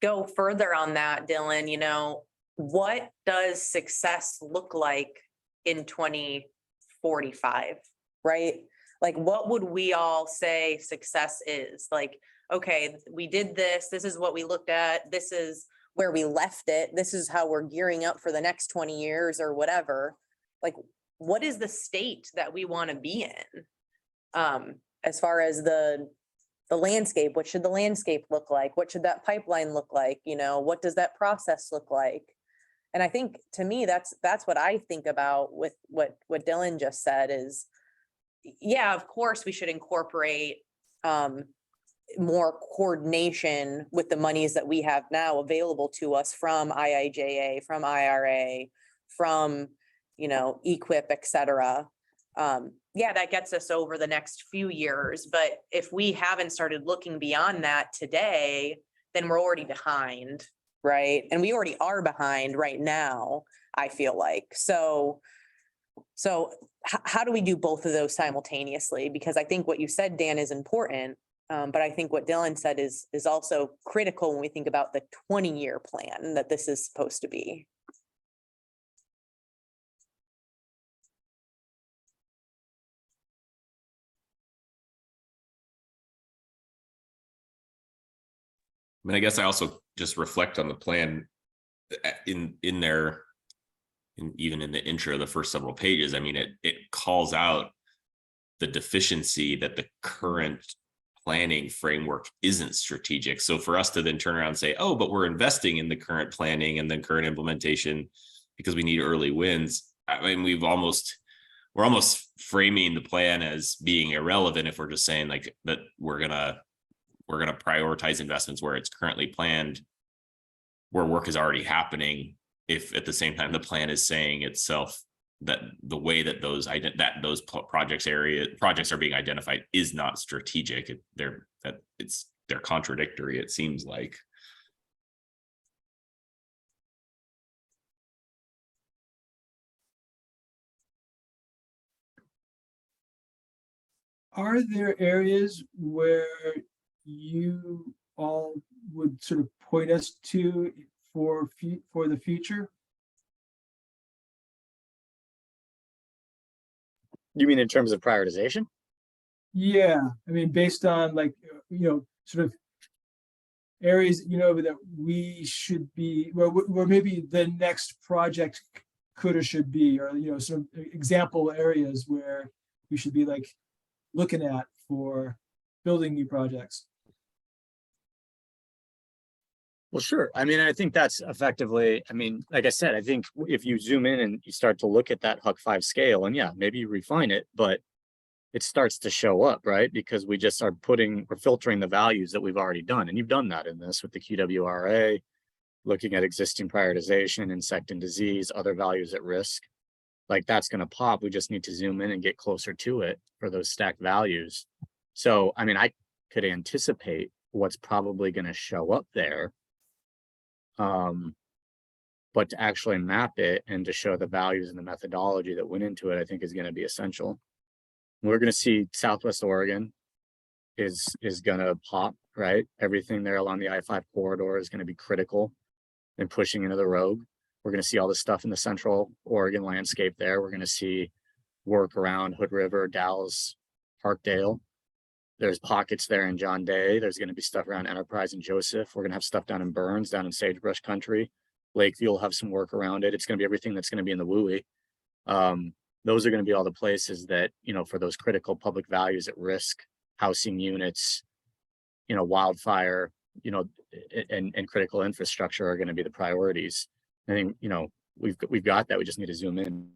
go further on that, Dylan, what does success look like in 2045, right? Like, what would we all say success is? Like, okay, we did this. This is what we looked at. This is where we left it. This is how we're gearing up for the next 20 years or whatever. Like, what is the state that we want to be in? As far as the landscape, what should the landscape look like? What should that pipeline look like? What does that process look like? And I think, to me, that's what I think about with what Dylan just said is, yeah, of course we should incorporate more coordination with the monies that we have now available to us from IIJA, from IRA, from, EQIP, et cetera. Yeah, that gets us over the next few years. But if we haven't started looking beyond that today, then we're already behind, right? And we already are behind right now, I feel like. So how do we do both of those simultaneously? Because I think what you said, Dan, is important. But I think what Dylan said is also critical when we think about the 20-year plan that this is supposed to be. I mean, I guess I also just reflect on the plan in there, and even in the intro, the first several pages. I mean, it calls out the deficiency that the current planning framework isn't strategic. So for us to then turn around and say, oh, but we're investing in the current planning and the current implementation because we need early wins. I mean, we're almost framing the plan as being irrelevant if we're just saying like that we're gonna prioritize investments where it's currently planned, where work is already happening, if at the same time the plan is saying itself that the way that those projects are being identified is not strategic. They're contradictory, it seems like. Are there areas where you all would sort of point us to for the future? You mean in terms of prioritization? Yeah, I mean, based on like, sort of areas, that we should be, where maybe the next project could or should be, or, sort of example areas where we should be like looking at for building new projects. Well, sure. I mean, I think that's effectively, like I said, I think if you zoom in and you start to look at that Huck 5 scale, and yeah, maybe you refine it, but it starts to show up, right? Because we just are we're filtering the values that we've already done. And you've done that in this with the QWRA, looking at existing prioritization, insect and disease, other values at risk. Like that's going to pop. We just need to zoom in and get closer to it for those stacked values. So, I mean, I could anticipate what's probably going to show up there. But to actually map it and to show the values and the methodology that went into it, I think is going to be essential. We're going to see Southwest Oregon is going to pop, right? Everything there along the I-5 corridor is going to be critical in pushing into the rogue. We're going to see all this stuff in the Central Oregon landscape there. We're going to see work around Hood River, Dalles, Parkdale. There's pockets there in John Day. There's going to be stuff around Enterprise and Joseph. We're going to have stuff down in Burns, down in Sagebrush Country. Lakeview will have some work around it. It's going to be everything that's going to be in the WUI. Those are going to be all the places that, for those critical public values at risk, housing units, wildfire, and critical infrastructure are going to be the priorities. I think, we've got that. We just need to zoom in.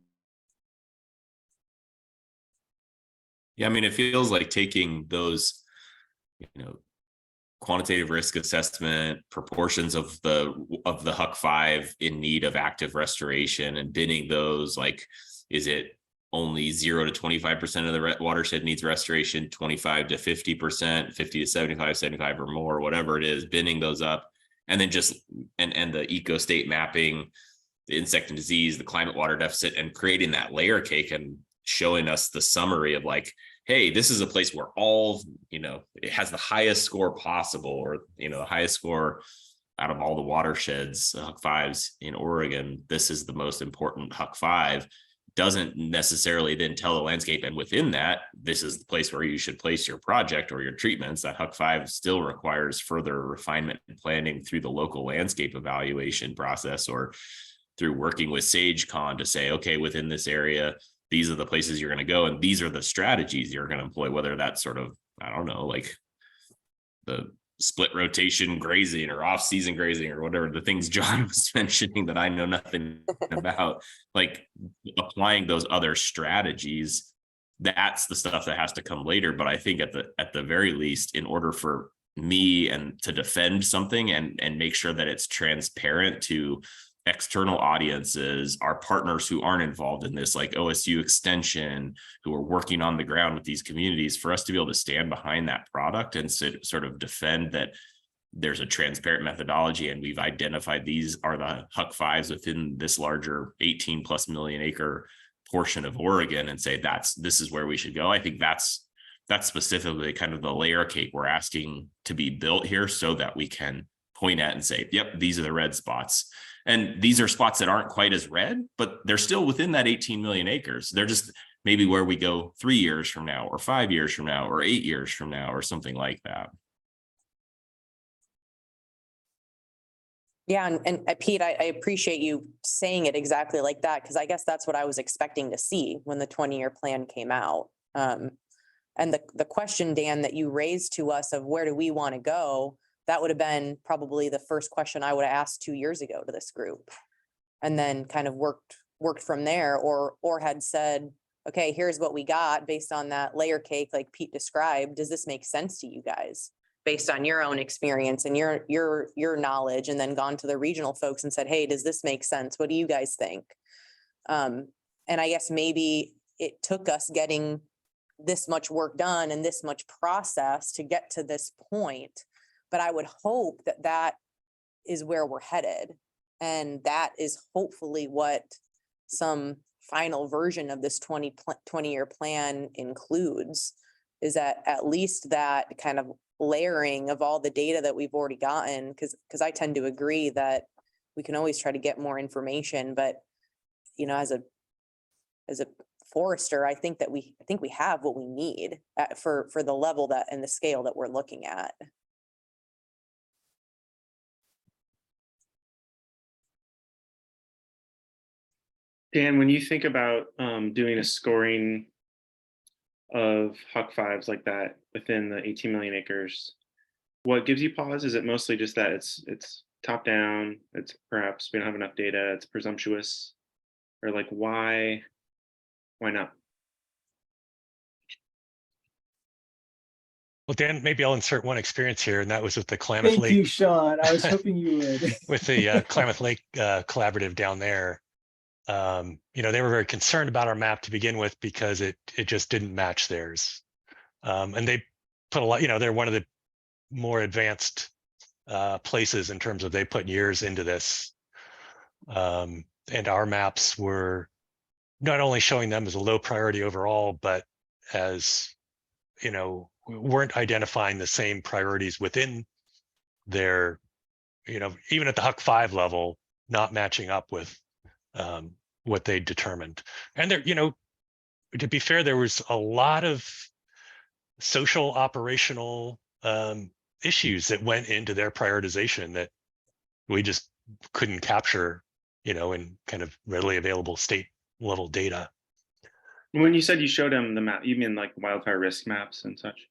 Yeah, I mean, it feels like taking those, quantitative risk assessment, proportions of the Huck 5 in need of active restoration, and binning those. Like, is it only 0 to 25% of the watershed needs restoration, 25 to 50%, 50 to 75, 75 or more, whatever it is, binning those up, and then just and the eco state mapping, the insect and disease, the climate water deficit, and creating that layer cake and showing us the summary of like, hey, this is a place where all, it has the highest score possible, or, the highest score out of all the watersheds, Huck 5s in Oregon. This is the most important Huck 5. Doesn't necessarily then tell the landscape, and within that, this is the place where you should place your project or your treatments. That Huck 5 still requires further refinement and planning through the local landscape evaluation process, or through working with SageCon to say, okay, within this area, these are the places you're going to go, and these are the strategies you're going to employ, whether that's sort of, I don't know, like the split rotation grazing or off-season grazing or whatever, the things John was mentioning that I know nothing about, like applying those other strategies. That's the stuff that has to come later. But I think at the very least, in order for me and to defend something and make sure that it's transparent to external audiences, our partners who aren't involved in this, like OSU Extension, who are working on the ground with these communities, for us to be able to stand behind that product and sort of defend that there's a transparent methodology, and we've identified these are the Huck 5s within this larger 18 plus million acre portion of Oregon, and say this is where we should go. I think that's specifically kind of the layer cake we're asking to be built here, so that we can point at and say, yep, these are the red spots. And these are spots that aren't quite as red, but they're still within that 18 million acres. They're just maybe where we go 3 years from now, or 5 years from now, or 8 years from now, or something like that. Yeah, and Pete, I appreciate you saying it exactly like that, because I guess that's what I was expecting to see when the 20-year plan came out. And the question, Dan, that you raised to us of where do we want to go, that would have been probably the first question I would have asked 2 years ago to this group, and then kind of worked from there, or had said, okay, here's what we got based on that layer cake like Pete described. Does this make sense to you guys based on your own experience and your knowledge? And then gone to the regional folks and said, hey, does this make sense? What do you guys think? And I guess maybe it took us getting this much work done and this much process to get to this point. But I would hope that that is where we're headed. And that is hopefully what some final version of this 20-year plan includes, is that at least that kind of layering of all the data that we've already gotten, because I tend to agree that we can always try to get more information. But, as a forester, I think we have what we need for the level that and the scale that we're looking at. Dan, when you think about doing a scoring of Huck 5s like that within the 18 million acres, what gives you pause? Is it mostly just that it's top down, it's perhaps we don't have enough data, it's presumptuous, or like why not? Well, Dan, maybe I'll insert one experience here, and that was with the Klamath Thank Lake. you, Sean. I was hoping you would. With the Klamath Lake collaborative down there. They were very concerned about our map to begin with because it just didn't match theirs. And they put a lot, they're one of the more advanced places in terms of they put years into this. And our maps were not only showing them as a low priority overall, but as, we weren't identifying the same priorities within their, even at the Huck 5 level, not matching up with what they determined. And there, to be fair, there was a lot of social operational issues that went into their prioritization that we just couldn't capture, in kind of readily available state level data. When you said you showed them the map, you mean like wildfire risk maps and such?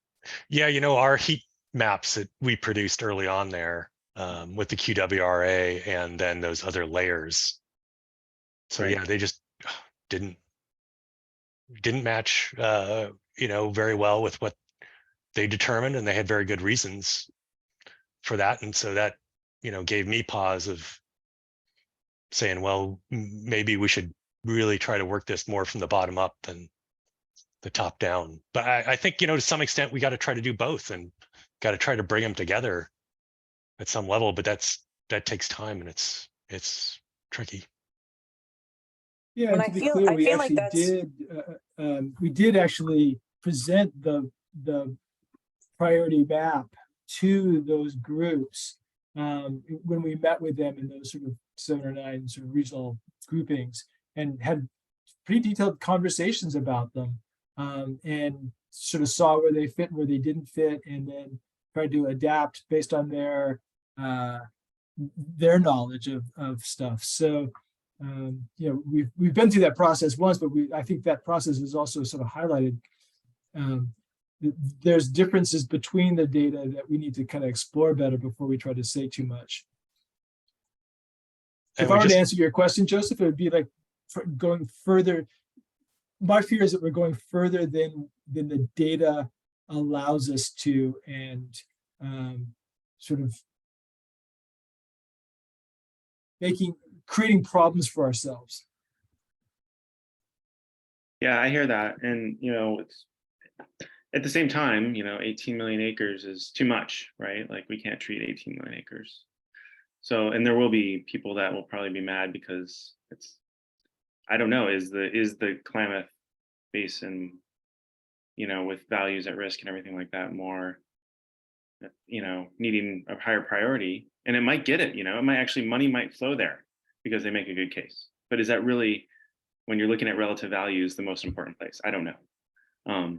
Yeah, our heat maps that we produced early on there with the QWRA and then those other layers. So Right. yeah, they just didn't match, very well with what they determined, and they had very good reasons for that. And so that, gave me pause of saying, well, maybe we should really try to work this more from the bottom up than the top down. But I think, to some extent, we got to try to do both and got to try to bring them together at some level, but that takes time and it's tricky. Yeah, And and to I be feel- clear, I we feel like actually that's- we did actually present the priority map to those groups when we met with them in those sort of 7 or 9 sort of regional groupings, and had pretty detailed conversations about them, and sort of saw where they fit and where they didn't fit, and then tried to adapt based on their knowledge of stuff. So we've been through that process once, but I think that process is also sort of highlighted. There's differences between the data that we need to kind of explore better before we try to say too much. And If I were to answer your question, Joseph, it would be like going further. My fear is that we're going further than the data allows us to, and sort of creating problems for ourselves. Yeah, I hear that. And, it's at the same time, 18 million acres is too much, right? Like we can't treat 18 million acres. So, and there will be people that will probably be mad because I don't know, is the Klamath Basin, with values at risk and everything like that more, needing a higher priority? And it might get it, it might actually, money might flow there because they make a good case. But is that really, when you're looking at relative values, the most important place? I don't know.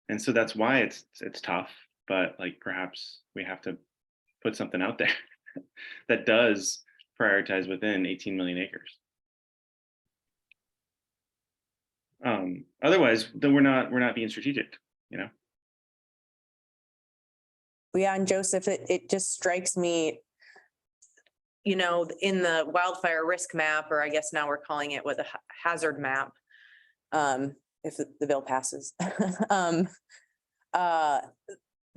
And so that's why it's tough, but like perhaps we have to put something out there that does prioritize within 18 million acres. Otherwise, then we're not being strategic, Yeah, and Joseph, it just strikes me, in the wildfire risk map, or I guess now we're calling it with a hazard map, if the bill passes.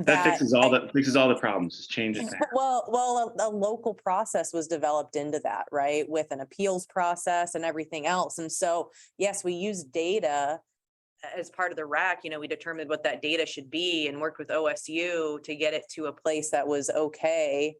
That fixes all the problems, just change it. Well, a local process was developed into that, right? With an appeals process and everything else. And so, yes, we use data as part of the RAC. We determined what that data should be and worked with OSU to get it to a place that was okay.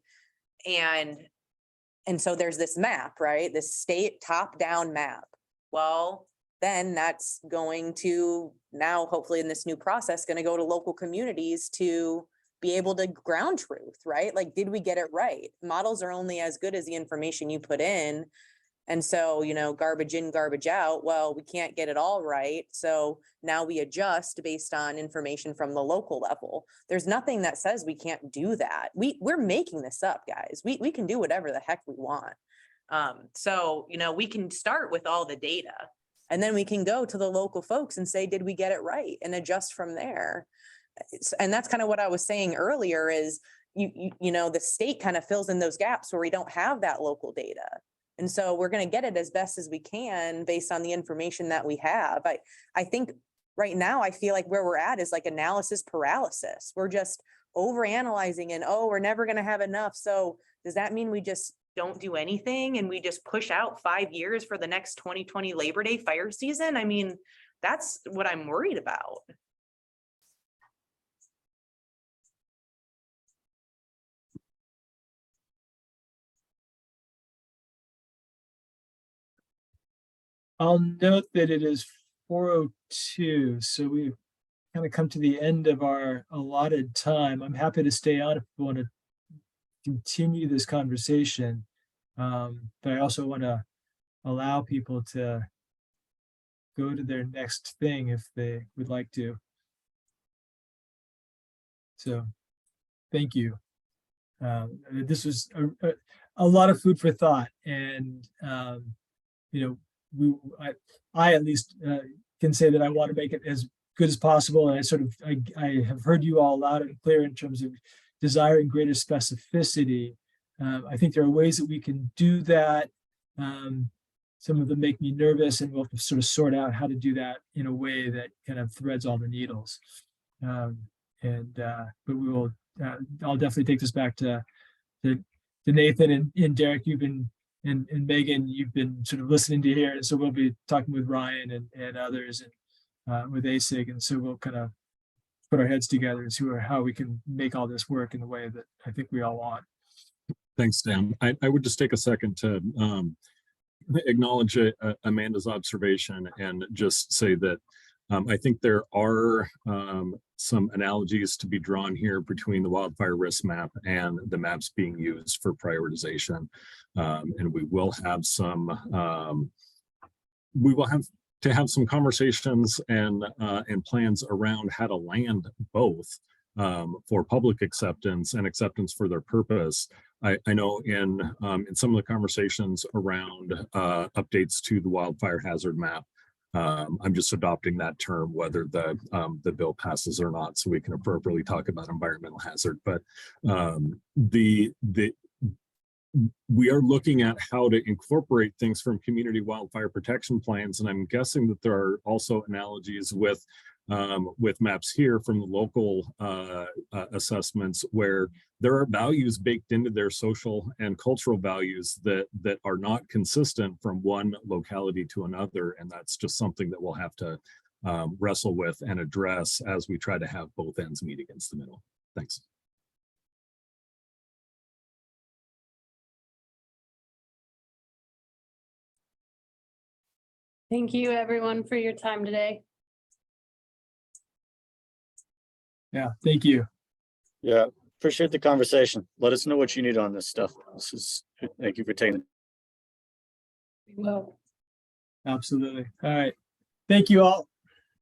And so there's this map, right? This state top-down map. Well, then that's going to now, hopefully in this new process, going to go to local communities to be able to ground truth, right? Like, did we get it right? Models are only as good as the information you put in. And so, garbage in, garbage out. Well, we can't get it all right. So now we adjust based on information from the local level. There's nothing that says we can't do that. We're making this up, guys. We can do whatever the heck we want. So, we can start with all the data, and then we can go to the local folks and say, did we get it right? And adjust from there. And that's kind of what I was saying earlier is, the state kind of fills in those gaps where we don't have that local data. And so we're going to get it as best as we can based on the information that we have. I think right now, I feel like where we're at is like analysis paralysis. We're just overanalyzing and, we're never going to have enough. So does that mean we just don't do anything and we just push out 5 years for the next 2020 Labor Day fire season? I mean, that's what I'm worried about. I'll note that it is 4:02, so we've kind of come to the end of our allotted time. I'm happy to stay on if you want to continue this conversation, but I also want to allow people to go to their next thing if they would like to. So, thank you. This was a lot of food for thought, and I at least can say that I want to make it as good as possible. And I have heard you all loud and clear in terms of desiring greater specificity. I think there are ways that we can do that. Some of them make me nervous, and we'll sort of sort out how to do that in a way that kind of threads all the needles. But we will. I'll definitely take this back to to Nathan and Derek, you've been, and Megan, you've been sort of listening to here. And so we'll be talking with Ryan and others and with ASIG. And so we'll kind of put our heads together and see how we can make all this work in the way that I think we all want. Thanks, Dan. I would just take a second to acknowledge Amanda's observation and just say that I think there are some analogies to be drawn here between the wildfire risk map and the maps being used for prioritization. And we will have to have some conversations and plans around how to land both for public acceptance and acceptance for their purpose. I know in some of the conversations around updates to the wildfire hazard map, I'm just adopting that term, whether the bill passes or not, so we can appropriately talk about environmental hazard. But we are looking at how to incorporate things from community wildfire protection plans, and I'm guessing that there are also analogies with maps here from the local assessments where there are values baked into their social and cultural values that are not consistent from one locality to another. And that's just something that we'll have to wrestle with and address as we try to have both ends meet against the middle. Thanks. Thank you, everyone, for your time today. Yeah, thank you. Yeah, appreciate the conversation. Let us know what you need on this stuff. Thank you for taking it. We will. Absolutely. All right. Thank you all.